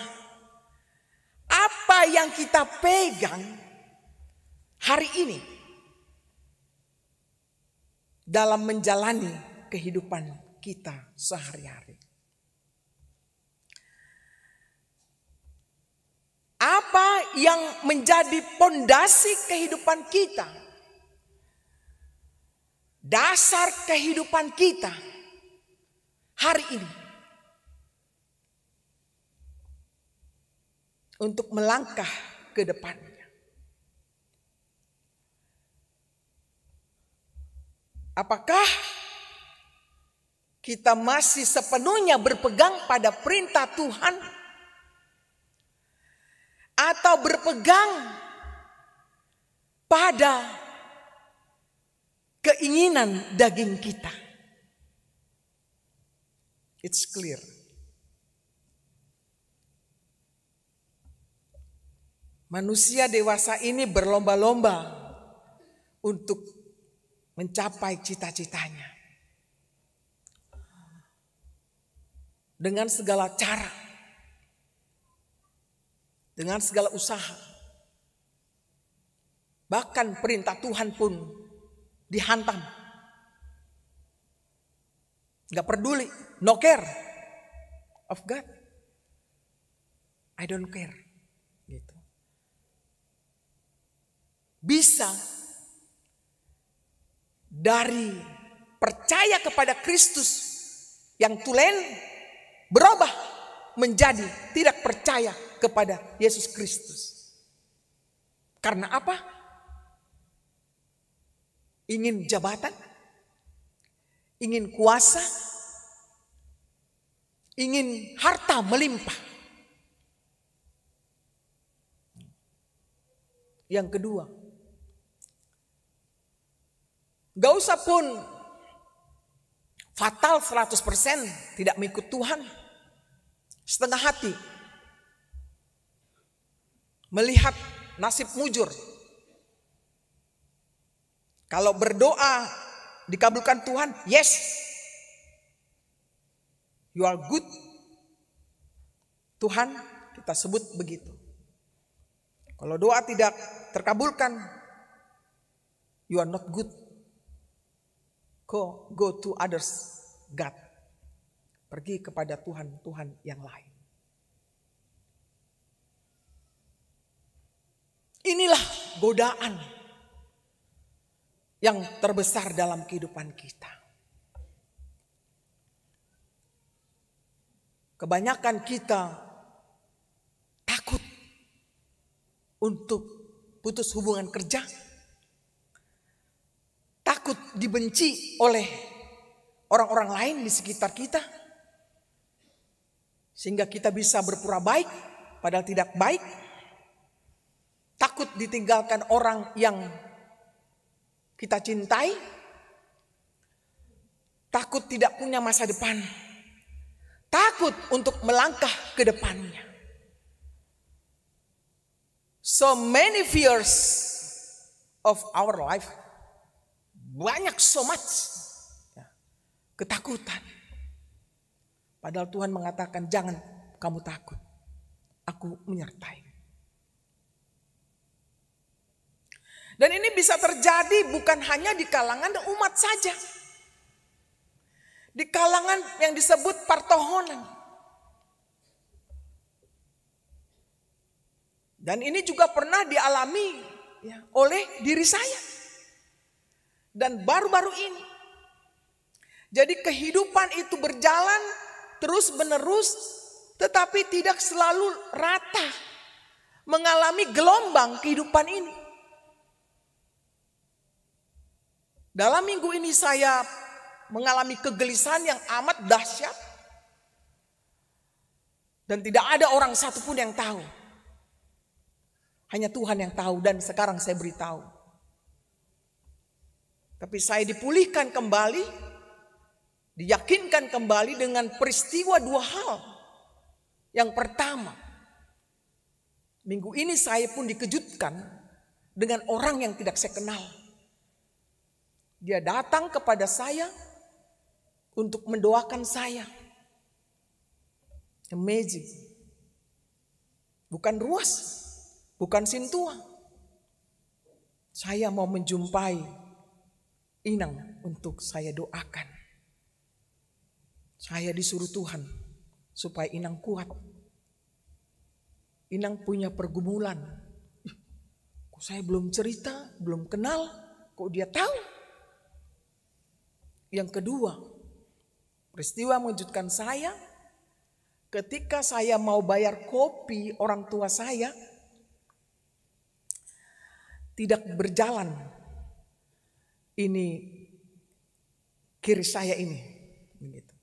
apa yang kita pegang hari ini dalam menjalani kehidupan kita sehari-hari. Apa yang menjadi pondasi kehidupan kita, dasar kehidupan kita hari ini untuk melangkah ke depannya? Apakah kita masih sepenuhnya berpegang pada perintah Tuhan, atau berpegang pada keinginan daging kita? It's clear. Manusia dewasa ini berlomba-lomba untuk mencapai cita-citanya dengan segala cara, dengan segala usaha. Bahkan perintah Tuhan pun dihantam. Gak peduli, no care of God. I don't care. Gitu. Bisa dari percaya kepada Kristus yang tulen berubah menjadi tidak percaya kepada Yesus Kristus. Karena apa? Ingin jabatan, ingin kuasa, ingin harta melimpah. Yang kedua, gak usah pun fatal 100% tidak mengikut Tuhan. Setengah hati melihat nasib mujur. Kalau berdoa dikabulkan Tuhan, yes, you are good. Tuhan kita sebut begitu. Kalau doa tidak terkabulkan, you are not good. Go to others God. Pergi kepada Tuhan yang lain. Inilah godaan yang terbesar dalam kehidupan kita. Kebanyakan kita takut untuk putus hubungan kerja, takut dibenci oleh orang-orang lain di sekitar kita, sehingga kita bisa berpura baik padahal tidak baik. Takut ditinggalkan orang yang kita cintai, takut tidak punya masa depan, takut untuk melangkah ke depannya. So many fears of our life. Banyak, so much ketakutan. Padahal Tuhan mengatakan, jangan kamu takut, aku menyertai. Dan ini bisa terjadi bukan hanya di kalangan umat saja. Di kalangan yang disebut partohonan. Dan ini juga pernah dialami oleh diri saya. Dan baru-baru ini. Jadi kehidupan itu berjalan terus menerus, tetapi tidak selalu rata. Mengalami gelombang kehidupan ini. Dalam minggu ini saya mengalami kegelisahan yang amat dahsyat. Dan tidak ada orang satupun yang tahu. Hanya Tuhan yang tahu, dan sekarang saya beritahu. Tapi saya dipulihkan kembali, diyakinkan kembali dengan peristiwa dua hal. Yang pertama, minggu ini saya pun dikejutkan dengan orang yang tidak saya kenal. Dia datang kepada saya untuk mendoakan saya. Amazing. Bukan ruas, bukan sintua. Saya mau menjumpai Inang untuk saya doakan. Saya disuruh Tuhan supaya Inang kuat. Inang punya pergumulan. Kok saya belum cerita, belum kenal, kok dia tahu? Yang kedua, peristiwa mengejutkan saya ketika saya mau bayar kopi orang tua saya tidak berjalan. Ini kiri saya ini. Begitu.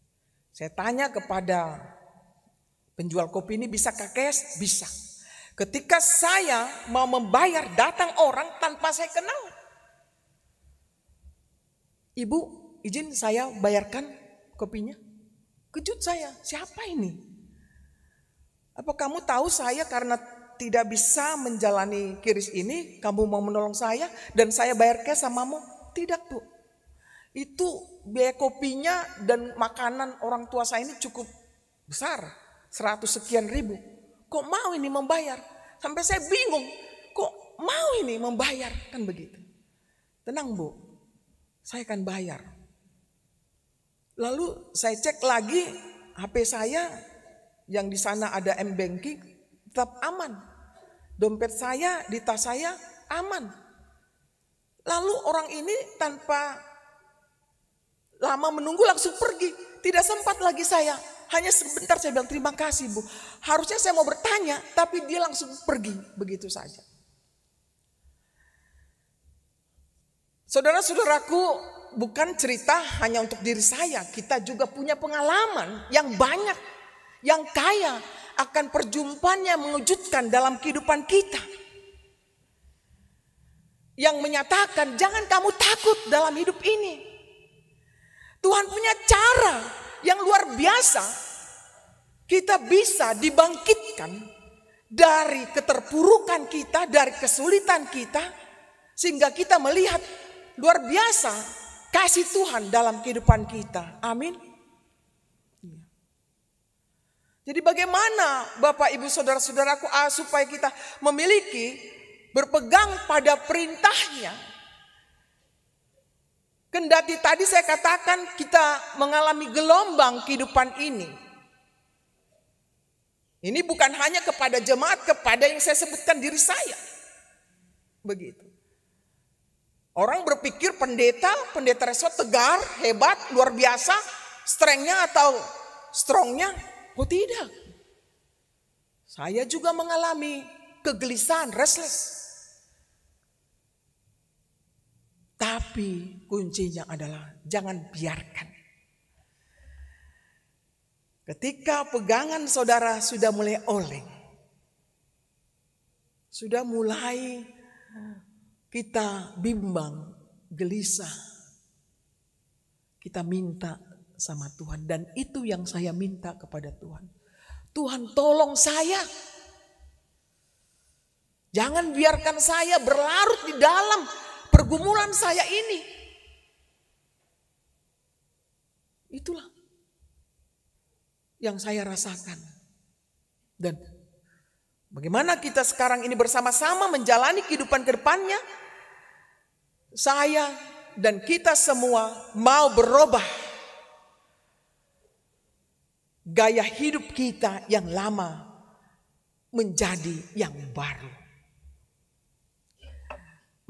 Saya tanya kepada penjual kopi ini, bisa cash? Bisa. Ketika saya mau membayar, datang orang tanpa saya kenal. Ibu, izin saya bayarkan kopinya. Kejut saya, siapa ini? Apa kamu tahu saya karena tidak bisa menjalani kiris ini, kamu mau menolong saya dan saya bayar cash samamu? Tidak, Bu. Itu biaya kopinya dan makanan orang tua saya ini cukup besar, 100 sekian ribu. Kok mau ini membayar? Sampai saya bingung, kok mau ini membayar? Kan begitu. Tenang, Bu, saya akan bayar. Lalu saya cek lagi HP saya yang di sana ada M-Banking tetap aman. Dompet saya di tas saya aman. Lalu orang ini tanpa lama menunggu langsung pergi. Tidak sempat lagi saya. Hanya sebentar saya bilang terima kasih, Bu. Harusnya saya mau bertanya tapi dia langsung pergi begitu saja. Saudara-saudaraku, bukan cerita hanya untuk diri saya. Kita juga punya pengalaman yang banyak, yang kaya akan perjumpaan yang mengejutkan dalam kehidupan kita. Yang menyatakan jangan kamu takut dalam hidup ini. Tuhan punya cara yang luar biasa. Kita bisa dibangkitkan dari keterpurukan kita, dari kesulitan kita. Sehingga kita melihat luar biasa kasih Tuhan dalam kehidupan kita. Amin. Jadi bagaimana Bapak Ibu Saudara-saudaraku supaya kita memiliki berpegang pada perintahnya. Kendati tadi saya katakan kita mengalami gelombang kehidupan ini. Ini bukan hanya kepada jemaat, kepada yang saya sebutkan diri saya. Begitu. Orang berpikir pendeta resort tegar, hebat, luar biasa, strength-nya atau strong-nya. Oh tidak. Saya juga mengalami kegelisahan, restless. Tapi kuncinya adalah jangan biarkan. Ketika pegangan saudara sudah mulai oleng, sudah mulai kita bimbang, gelisah, kita minta sama Tuhan. Dan itu yang saya minta kepada Tuhan. Tuhan tolong saya. Jangan biarkan saya berlarut di dalam pergumulan saya ini. Itulah yang saya rasakan. Dan bagaimana kita sekarang ini bersama-sama menjalani kehidupan ke depannya. Saya dan kita semua mau berubah. Gaya hidup kita yang lama menjadi yang baru.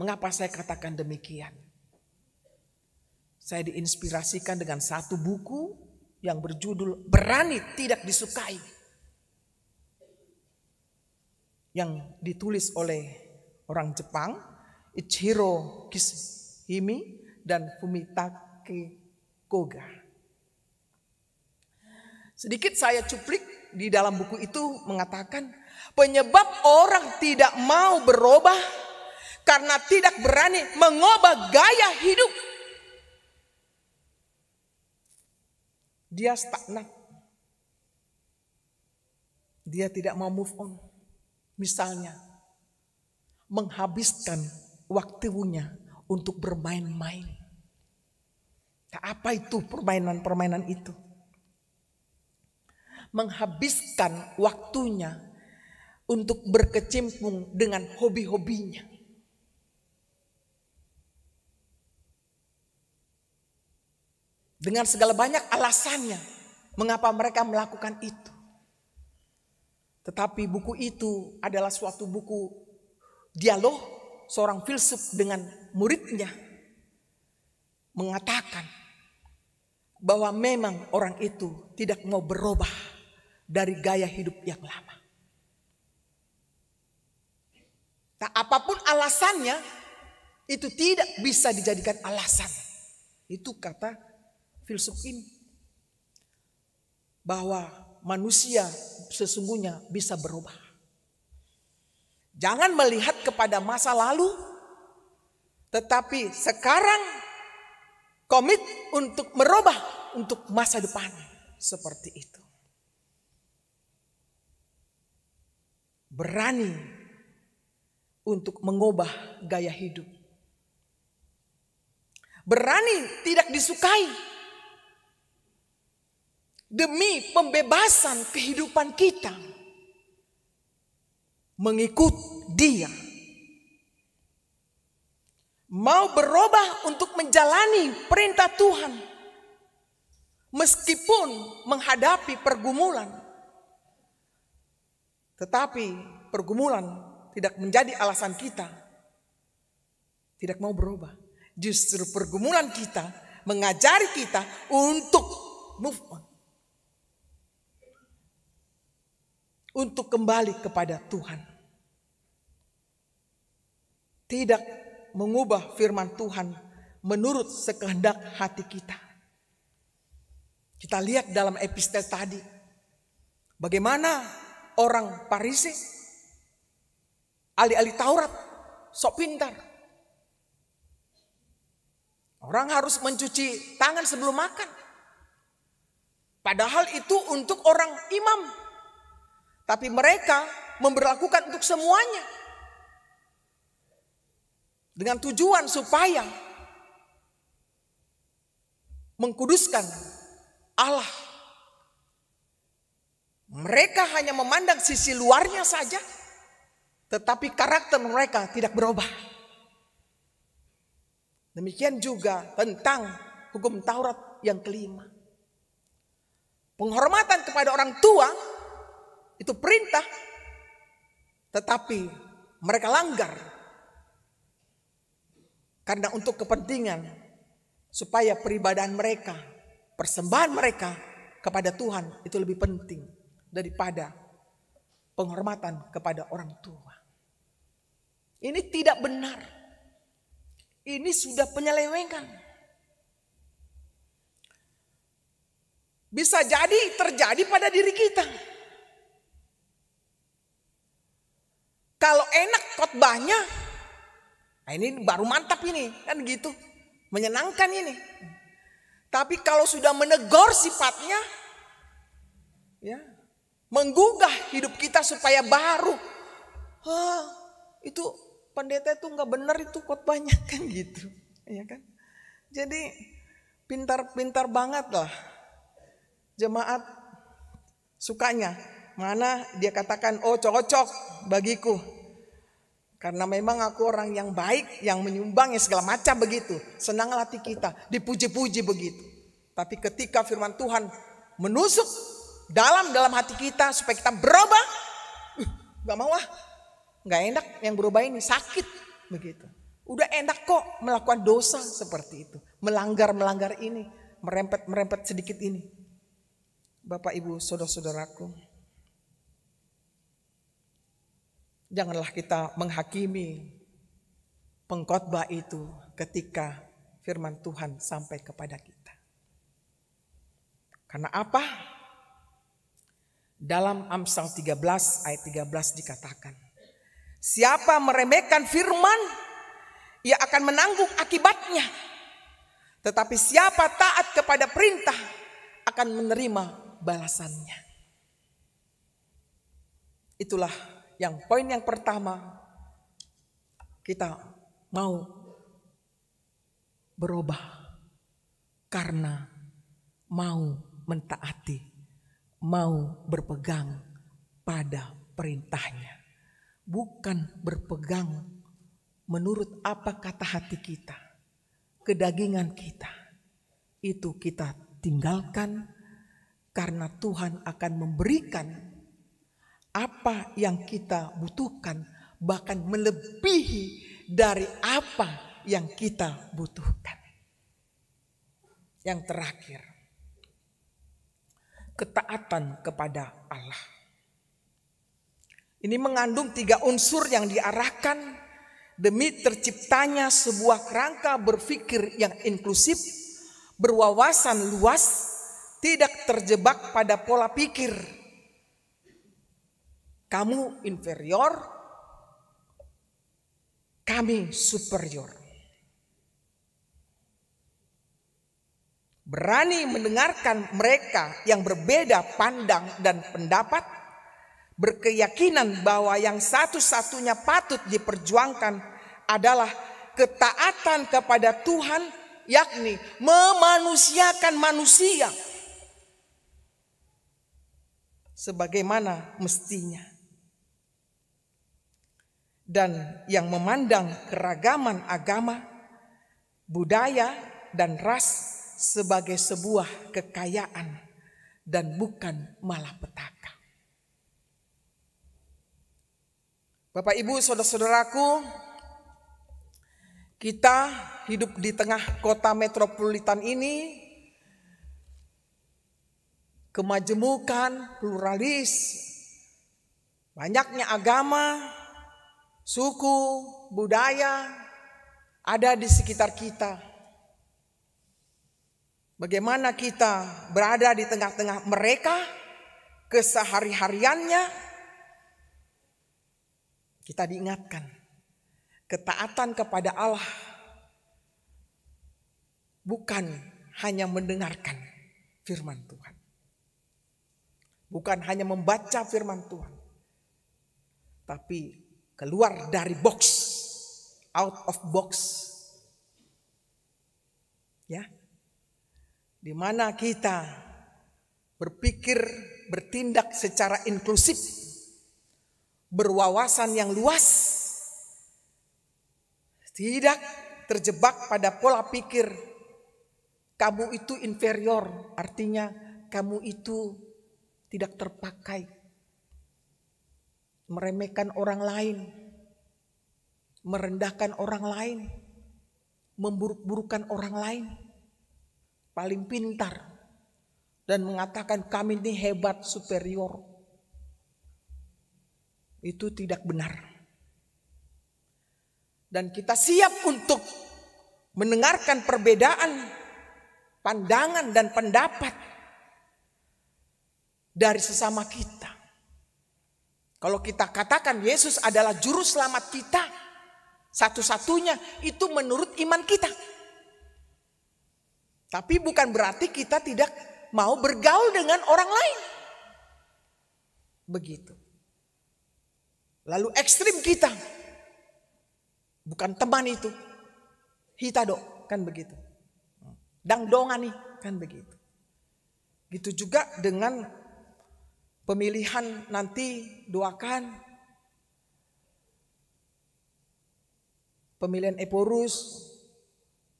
Mengapa saya katakan demikian? Saya diinspirasikan dengan satu buku yang berjudul Berani Tidak Disukai. Yang ditulis oleh orang Jepang, Ichiro Kishimi dan Fumitake Koga. Sedikit saya cuplik di dalam buku itu mengatakan penyebab orang tidak mau berubah karena tidak berani mengubah gaya hidup. Dia stagnan. Dia tidak mau move on. Misalnya, menghabiskan waktunya untuk bermain-main. Apa itu permainan-permainan itu? Menghabiskan waktunya untuk berkecimpung dengan hobi-hobinya. Dengan segala banyak alasannya mengapa mereka melakukan itu. Tetapi buku itu adalah suatu buku dialog seorang filsuf dengan muridnya. Mengatakan bahwa memang orang itu tidak mau berubah dari gaya hidup yang lama. Nah, apapun alasannya itu tidak bisa dijadikan alasan. Itu kata filsuf ini, bahwa manusia sesungguhnya bisa berubah. Jangan melihat kepada masa lalu, tetapi sekarang komit untuk merubah untuk masa depan. Seperti itu. Berani untuk mengubah gaya hidup. Berani tidak disukai. Demi pembebasan kehidupan kita. Mengikut Dia. Mau berubah untuk menjalani perintah Tuhan. Meskipun menghadapi pergumulan. Tetapi pergumulan tidak menjadi alasan kita tidak mau berubah. Justru pergumulan kita mengajari kita untuk move on. Untuk kembali kepada Tuhan. Tidak mengubah firman Tuhan menurut sekehendak hati kita. Kita lihat dalam epistel tadi, bagaimana orang Farisi, ahli-ahli Taurat, sok pintar. Orang harus mencuci tangan sebelum makan. Padahal itu untuk orang imam. Tapi mereka memberlakukan untuk semuanya. Dengan tujuan supaya mengkuduskan Allah. Mereka hanya memandang sisi luarnya saja, tetapi karakter mereka tidak berubah. Demikian juga tentang hukum Taurat yang kelima. Penghormatan kepada orang tua itu perintah, tetapi mereka langgar. Karena untuk kepentingan supaya peribadahan mereka, persembahan mereka kepada Tuhan itu lebih penting daripada penghormatan kepada orang tua. Ini tidak benar. Ini sudah penyelewengan. Bisa jadi terjadi pada diri kita. Kalau enak khotbahnya, nah ini baru mantap ini, kan gitu. Menyenangkan ini. Tapi kalau sudah menegur sifatnya, ya, menggugah hidup kita supaya baru. Itu pendeta itu nggak benar itu khotbahnya, kan gitu, ya kan? Jadi pintar banget lah jemaat sukanya mana dia katakan, oh cocok bagiku karena memang aku orang yang baik, yang menyumbang, segala macam begitu. Senang hati kita dipuji-puji begitu. Tapi ketika firman Tuhan menusuk dalam hati kita supaya kita berubah, nggak mau nggak enak yang berubah ini, sakit begitu. Udah enak kok melakukan dosa seperti itu, melanggar ini, merempet sedikit ini. Bapak Ibu saudara-saudaraku, janganlah kita menghakimi pengkhotbah itu ketika firman Tuhan sampai kepada kita. Karena apa? Dalam Amsal 13 ayat 13 dikatakan, siapa meremehkan firman, ia akan menanggung akibatnya. Tetapi siapa taat kepada perintah akan menerima balasannya. Itulah yang poin yang pertama, kita mau berubah karena mau mentaati, mau berpegang pada perintahnya. Bukan berpegang menurut apa kata hati kita, kedagingan kita. Itu kita tinggalkan karena Tuhan akan memberikan apa yang kita butuhkan, bahkan melebihi dari apa yang kita butuhkan. Yang terakhir, ketaatan kepada Allah. Ini mengandung 3 unsur yang diarahkan demi terciptanya sebuah kerangka berpikir yang inklusif, berwawasan luas, tidak terjebak pada pola pikir kamu inferior, kami superior. Berani mendengarkan mereka yang berbeda pandang dan pendapat, berkeyakinan bahwa yang satu-satunya patut diperjuangkan adalah ketaatan kepada Tuhan, yakni memanusiakan manusia sebagaimana mestinya. Dan yang memandang keragaman agama, budaya, dan ras sebagai sebuah kekayaan dan bukan malapetaka. Bapak Ibu saudara-saudaraku, kita hidup di tengah kota metropolitan ini, kemajemukan, pluralis, banyaknya agama, suku, budaya ada di sekitar kita. Bagaimana kita berada di tengah-tengah mereka, kesehari-hariannya, kita diingatkan ketaatan kepada Allah bukan hanya mendengarkan firman Tuhan, bukan hanya membaca firman Tuhan, tapi keluar dari box, out of box, ya, di mana kita berpikir, bertindak secara inklusif, berwawasan yang luas, tidak terjebak pada pola pikir kamu itu inferior, artinya kamu itu tidak terpakai, meremehkan orang lain, merendahkan orang lain, memburuk-burukan orang lain, paling pintar, dan mengatakan kami ini hebat, superior. Itu tidak benar. Dan kita siap untuk mendengarkan perbedaan pandangan dan pendapat dari sesama kita. Kalau kita katakan Yesus adalah juru selamat kita, satu-satunya, itu menurut iman kita. Tapi bukan berarti kita tidak mau bergaul dengan orang lain. Begitu. Lalu ekstrim kita, bukan teman itu, hitado, kan begitu. Dangdongan nih, kan begitu. Gitu juga dengan pemilihan nanti, doakan pemilihan Eporus,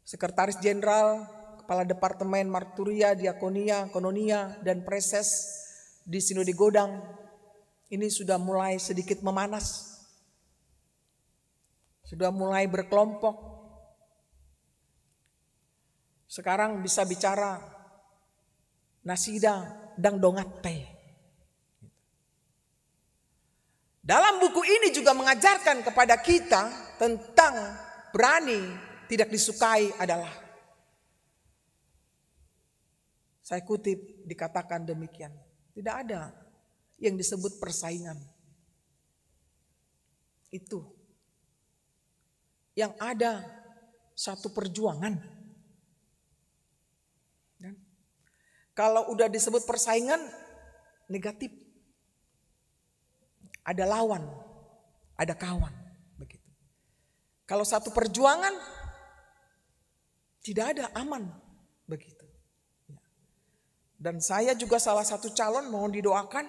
Sekretaris Jenderal, Kepala Departemen Marturia, Diakonia, Kononia, dan Preses di Sinode Godang. Ini sudah mulai sedikit memanas. Sudah mulai berkelompok. Sekarang bisa bicara nasida dangdongate. Dalam buku ini juga mengajarkan kepada kita tentang berani tidak disukai adalah, saya kutip, dikatakan demikian. Tidak ada yang disebut persaingan. Itu. Yang ada satu perjuangan. Dan kalau udah disebut persaingan, negatif. Ada lawan, ada kawan, begitu. Kalau satu perjuangan, tidak ada aman, begitu. Dan saya juga salah satu calon, mohon didoakan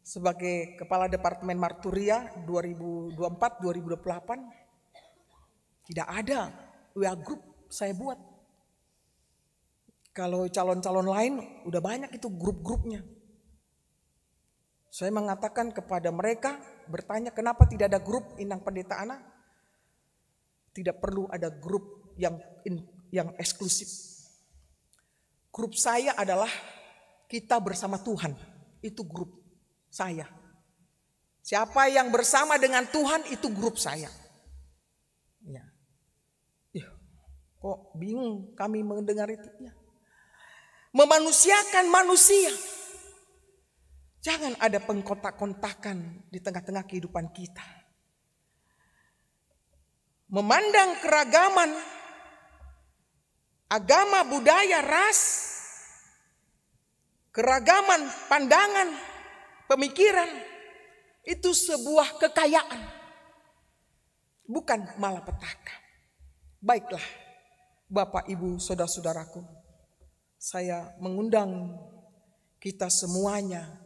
sebagai Kepala Departemen Marturia 2024-2028. Tidak ada WA group saya buat. Kalau calon-calon lain udah banyak itu grup-grupnya. Saya mengatakan kepada mereka, bertanya kenapa tidak ada grup Inang Pendeta Ana? Tidak perlu ada grup yang eksklusif. Grup saya adalah kita bersama Tuhan. Itu grup saya. Siapa yang bersama dengan Tuhan itu grup saya. Ya. Kok bingung kami mendengar itu? Ya. Memanusiakan manusia. Jangan ada pengkontak-kontakan di tengah-tengah kehidupan kita. Memandang keragaman agama, budaya, ras, keragaman pandangan, pemikiran, itu sebuah kekayaan, bukan malapetaka. Baiklah, Bapak, Ibu, saudara-saudaraku, saya mengundang kita semuanya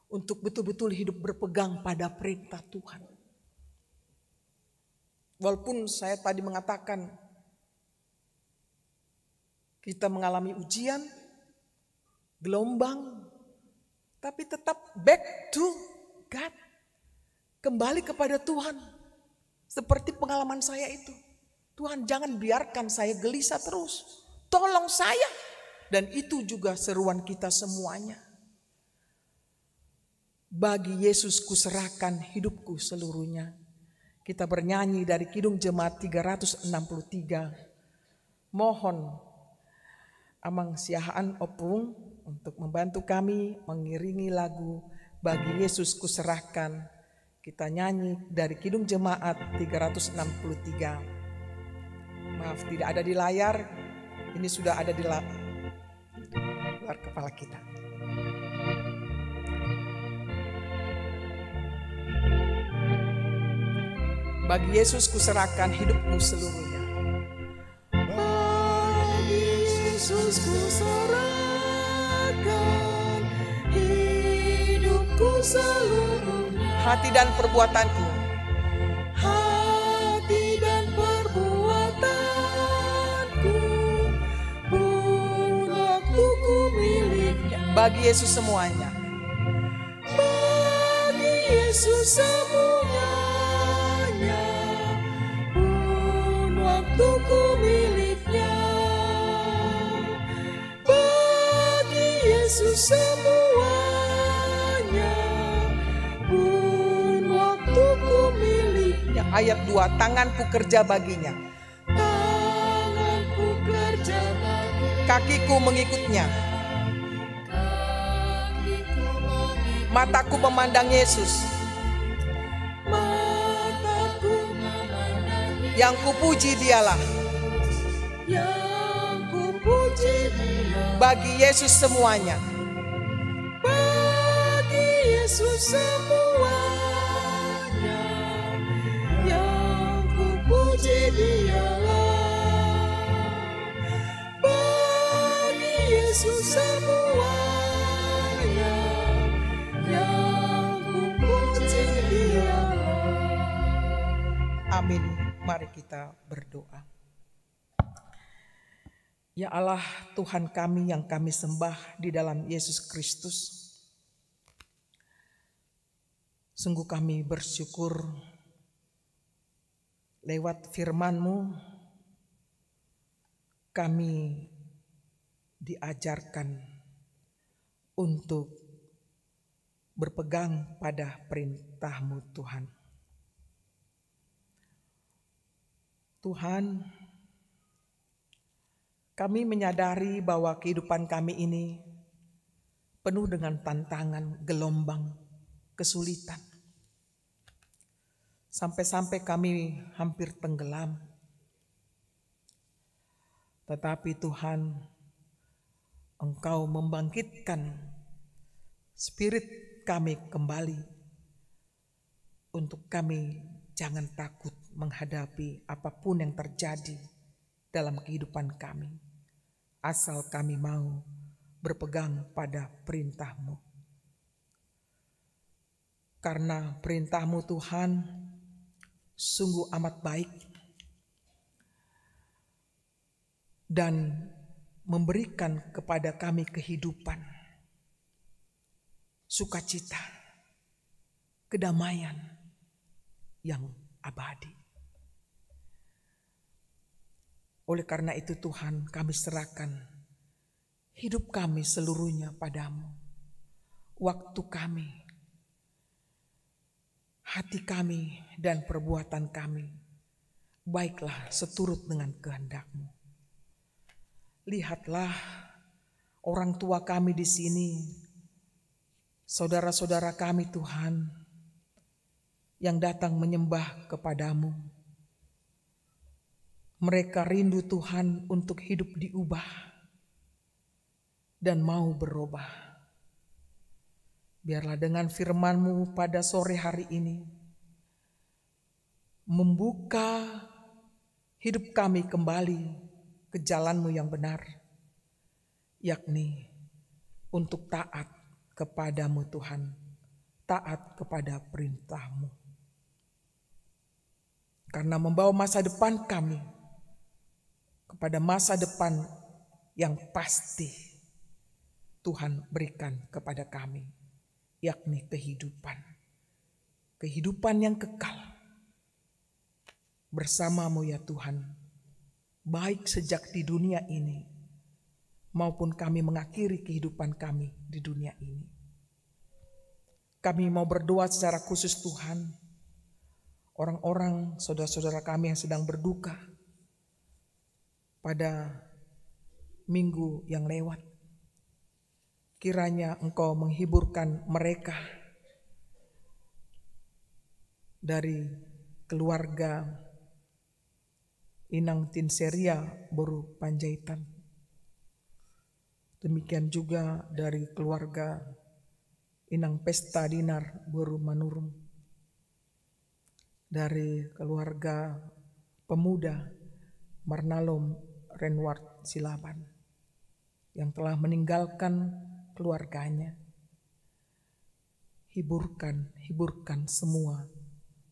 untuk betul-betul hidup berpegang pada perintah Tuhan. Walaupun saya tadi mengatakan kita mengalami ujian, gelombang, tapi tetap back to God. Kembali kepada Tuhan. Seperti pengalaman saya itu. Tuhan, jangan biarkan saya gelisah terus. Tolong saya. Dan itu juga seruan kita semuanya. Bagi Yesus kuserahkan hidupku seluruhnya. Kita bernyanyi dari Kidung Jemaat 363. Mohon Amang Siahaan Opung untuk membantu kami mengiringi lagu Bagi Yesus Kuserahkan. Kita nyanyi dari Kidung Jemaat 363. Maaf, tidak ada di layar. Ini sudah ada di luar kepala kita. Bagi Yesus kuserahkan hidupku seluruhnya. Bagi Yesus kuserahkan hidupku seluruhnya. Hati dan perbuatanku. Hati dan perbuatanku pun waktuku miliknya. Bagi Yesus semuanya. Bagi Yesus semuanya pun waktuku miliknya. Bagi Yesus semuanya pun waktuku miliknya. Ayat 2, tanganku kerja baginya. Tanganku kerja baginya. Kakiku mengikutnya. Mataku memandang Yesus. Mataku memandang Yang kupuji dialah. yang kupuji Dia. Bagi Yesus semuanya. Bagi Yesus semuanya yang kupuji Dialah. Bagi Yesus semuanya yang kupuji Dialah. Amin. Mari kita berdoa. Ya Allah, Tuhan kami yang kami sembah di dalam Yesus Kristus. Sungguh kami bersyukur lewat firman-Mu kami diajarkan untuk berpegang pada perintah-Mu Tuhan. Tuhan, kami menyadari bahwa kehidupan kami ini penuh dengan tantangan, gelombang, kesulitan. Sampai-sampai kami hampir tenggelam. Tetapi Tuhan, Engkau membangkitkan spirit kami kembali untuk kami jangan takut menghadapi apapun yang terjadi dalam kehidupan kami. Asal kami mau berpegang pada perintah-Mu. Karena perintah-Mu Tuhan sungguh amat baik dan memberikan kepada kami kehidupan, sukacita, kedamaian yang abadi. Oleh karena itu Tuhan, kami serahkan hidup kami seluruhnya padamu. Waktu kami, hati kami, dan perbuatan kami, baiklah seturut dengan kehendak-Mu. Lihatlah orang tua kami di sini, saudara-saudara kami Tuhan, yang datang menyembah kepadamu. Mereka rindu Tuhan untuk hidup diubah dan mau berubah. Biarlah dengan firman-Mu pada sore hari ini membuka hidup kami kembali ke jalan-Mu yang benar, yakni untuk taat kepadamu Tuhan, taat kepada perintah-Mu. Karena membawa masa depan kami kepada masa depan yang pasti Tuhan berikan kepada kami, yakni kehidupan. Kehidupan yang kekal bersama-Mu ya Tuhan, baik sejak di dunia ini maupun kami mengakhiri kehidupan kami di dunia ini. Kami mau berdoa secara khusus Tuhan, orang-orang saudara-saudara kami yang sedang berduka pada minggu yang lewat. Kiranya Engkau menghiburkan mereka dari keluarga Inang Tinseria Boru Panjaitan. Demikian juga dari keluarga Inang Pesta Dinar Boru Manurung. Dari keluarga pemuda Marnalom Renward Silaban yang telah meninggalkan keluarganya. Hiburkan semua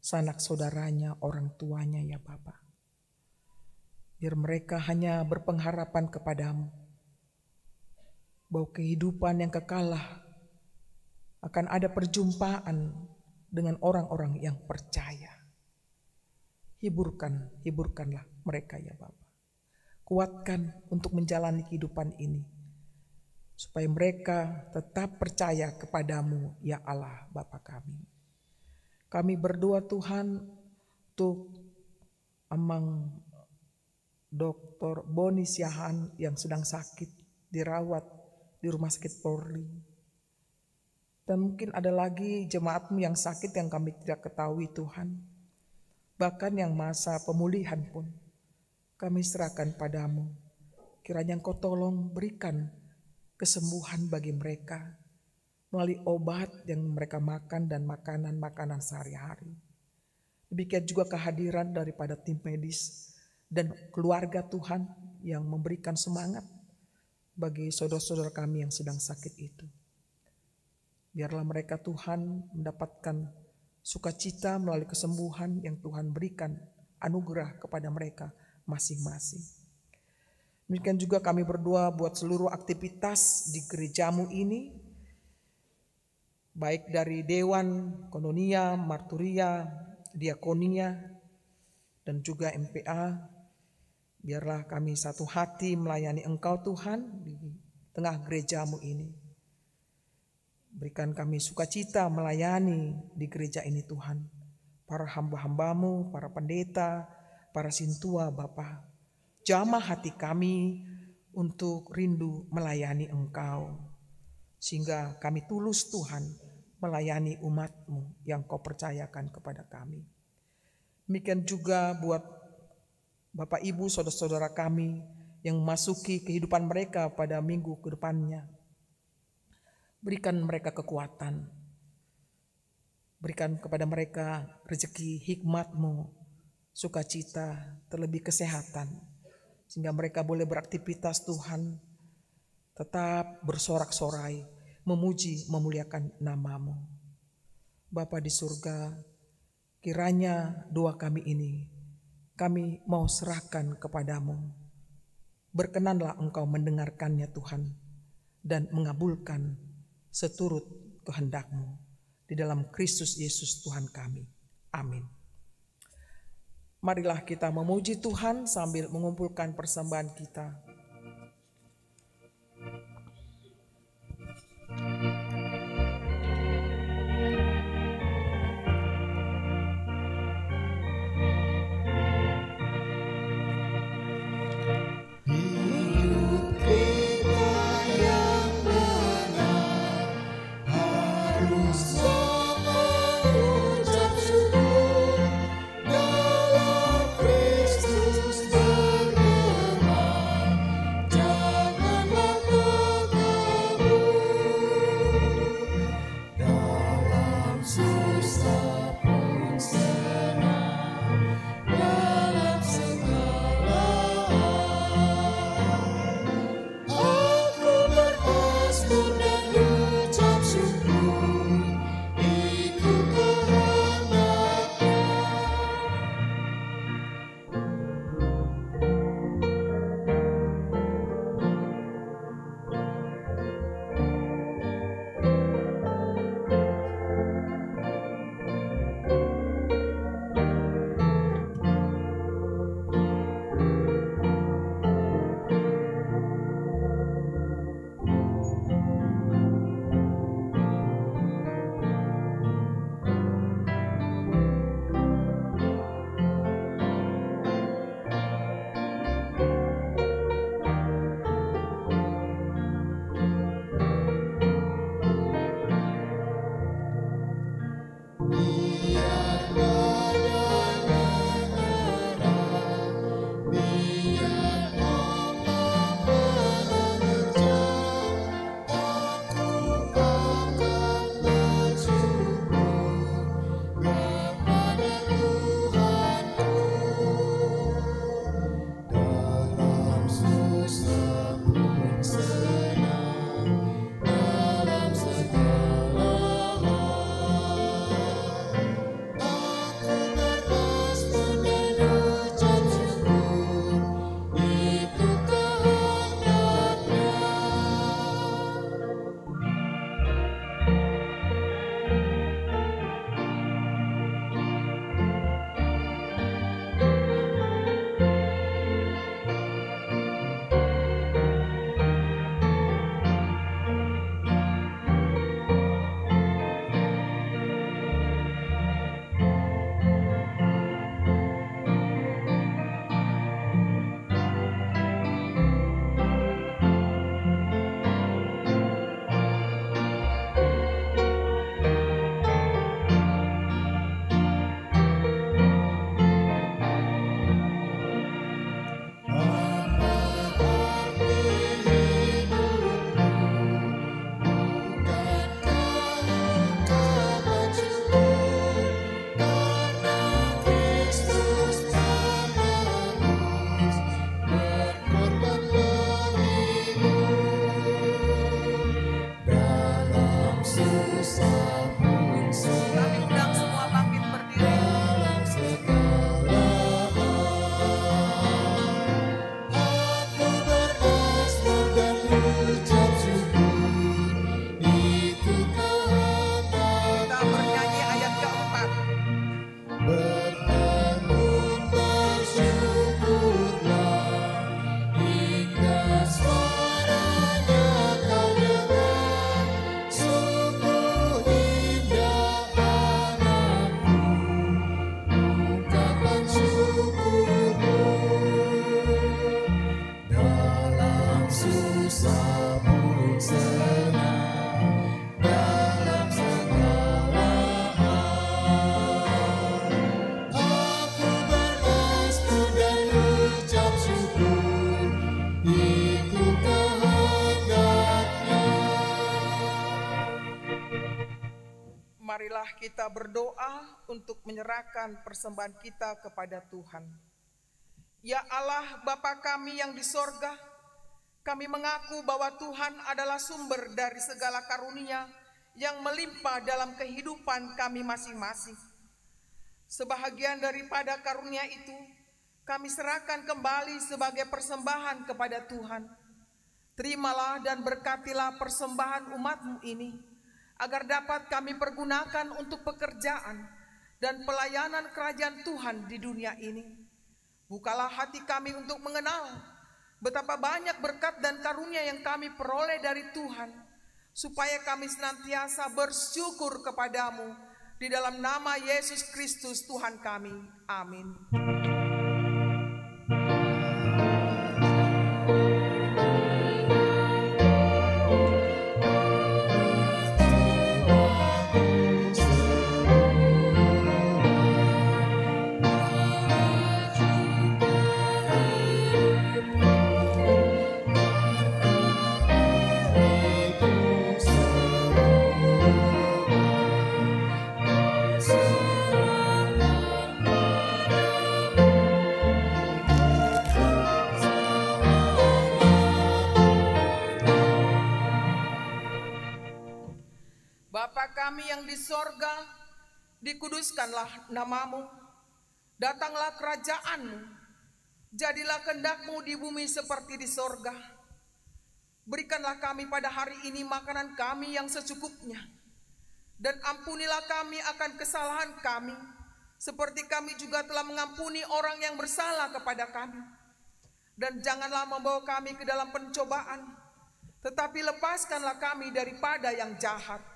sanak saudaranya, orang tuanya ya Bapa. Biar mereka hanya berpengharapan kepadamu, bahwa kehidupan yang kekalah akan ada perjumpaan dengan orang-orang yang percaya. Hiburkanlah mereka ya Bapa. Kuatkan untuk menjalani kehidupan ini, supaya mereka tetap percaya kepadamu ya Allah Bapa kami. Kami berdoa Tuhan untuk Amang Dr. Boni Siahan yang sedang sakit dirawat di Rumah Sakit Polri. Dan mungkin ada lagi jemaatmu yang sakit yang kami tidak ketahui Tuhan. Bahkan yang masa pemulihan pun kami serahkan padamu. Kiranya Engkau tolong berikan kesembuhan bagi mereka melalui obat yang mereka makan dan makanan-makanan sehari-hari. Demikian juga kehadiran daripada tim medis dan keluarga Tuhan yang memberikan semangat bagi saudara-saudara kami yang sedang sakit itu. Biarlah mereka Tuhan mendapatkan sukacita melalui kesembuhan yang Tuhan berikan anugerah kepada mereka masing-masing. Demikian juga kami berdoa buat seluruh aktivitas di gerejamu ini, baik dari Dewan, Kononia, Marturia, Diakonia, dan juga MPA. Biarlah kami satu hati melayani Engkau Tuhan di tengah gerejamu ini. Berikan kami sukacita melayani di gereja ini Tuhan. Para hamba-hambamu, para pendeta, para sintua Bapa, jamah hati kami untuk rindu melayani Engkau. Sehingga kami tulus Tuhan melayani umat-Mu yang Kau percayakan kepada kami. Demikian juga buat Bapak Ibu saudara-saudara kami yang memasuki kehidupan mereka pada minggu ke depannya. Berikan mereka kekuatan. Berikan kepada mereka rezeki hikmat-Mu, sukacita, terlebih kesehatan. Sehingga mereka boleh beraktivitas Tuhan, tetap bersorak-sorai, memuji, memuliakan nama-Mu. Bapa di surga, kiranya doa kami ini, kami mau serahkan kepadamu. Berkenanlah Engkau mendengarkannya Tuhan, dan mengabulkan seturut kehendak-Mu. Di dalam Kristus Yesus Tuhan kami. Amin. Marilah kita memuji Tuhan sambil mengumpulkan persembahan kita. Dalam Kristus bergema. Marilah kita berdoa untuk menyerahkan persembahan kita kepada Tuhan. Ya Allah, Bapa kami yang di sorga, kami mengaku bahwa Tuhan adalah sumber dari segala karunia yang melimpah dalam kehidupan kami masing-masing. Sebahagian daripada karunia itu, kami serahkan kembali sebagai persembahan kepada Tuhan. Terimalah dan berkatilah persembahan umat-Mu ini, agar dapat kami pergunakan untuk pekerjaan dan pelayanan kerajaan Tuhan di dunia ini. Bukalah hati kami untuk mengenal betapa banyak berkat dan karunia yang kami peroleh dari Tuhan, supaya kami senantiasa bersyukur kepadamu di dalam nama Yesus Kristus Tuhan kami. Amin. Bapa kami yang di sorga, dikuduskanlah namamu, datanglah kerajaanmu, jadilah kehendak-Mu di bumi seperti di sorga. Berikanlah kami pada hari ini makanan kami yang secukupnya, dan ampunilah kami akan kesalahan kami, seperti kami juga telah mengampuni orang yang bersalah kepada kami. Dan janganlah membawa kami ke dalam pencobaan, tetapi lepaskanlah kami daripada yang jahat.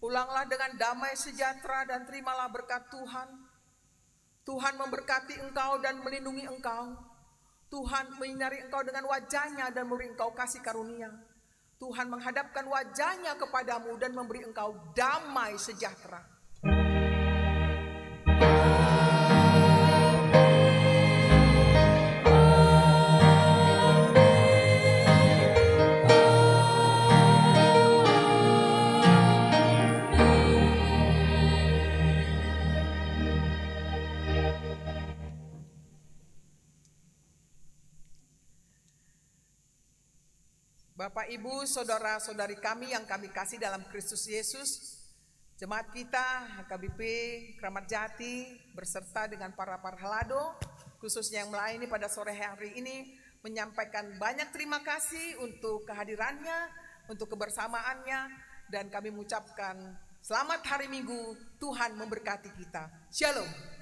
Pulanglah dengan damai sejahtera dan terimalah berkat Tuhan. Tuhan memberkati engkau dan melindungi engkau. Tuhan menyinari engkau dengan wajah-Nya dan memberi engkau kasih karunia. Tuhan menghadapkan wajah-Nya kepadamu dan memberi engkau damai sejahtera. Bapak, Ibu, saudara-saudari kami yang kami kasih dalam Kristus Yesus, jemaat kita, HKBP Kramat Jati, berserta dengan para halado, khususnya yang melayani pada sore hari ini, menyampaikan banyak terima kasih untuk kehadirannya, untuk kebersamaannya, dan kami mengucapkan selamat hari Minggu, Tuhan memberkati kita. Shalom.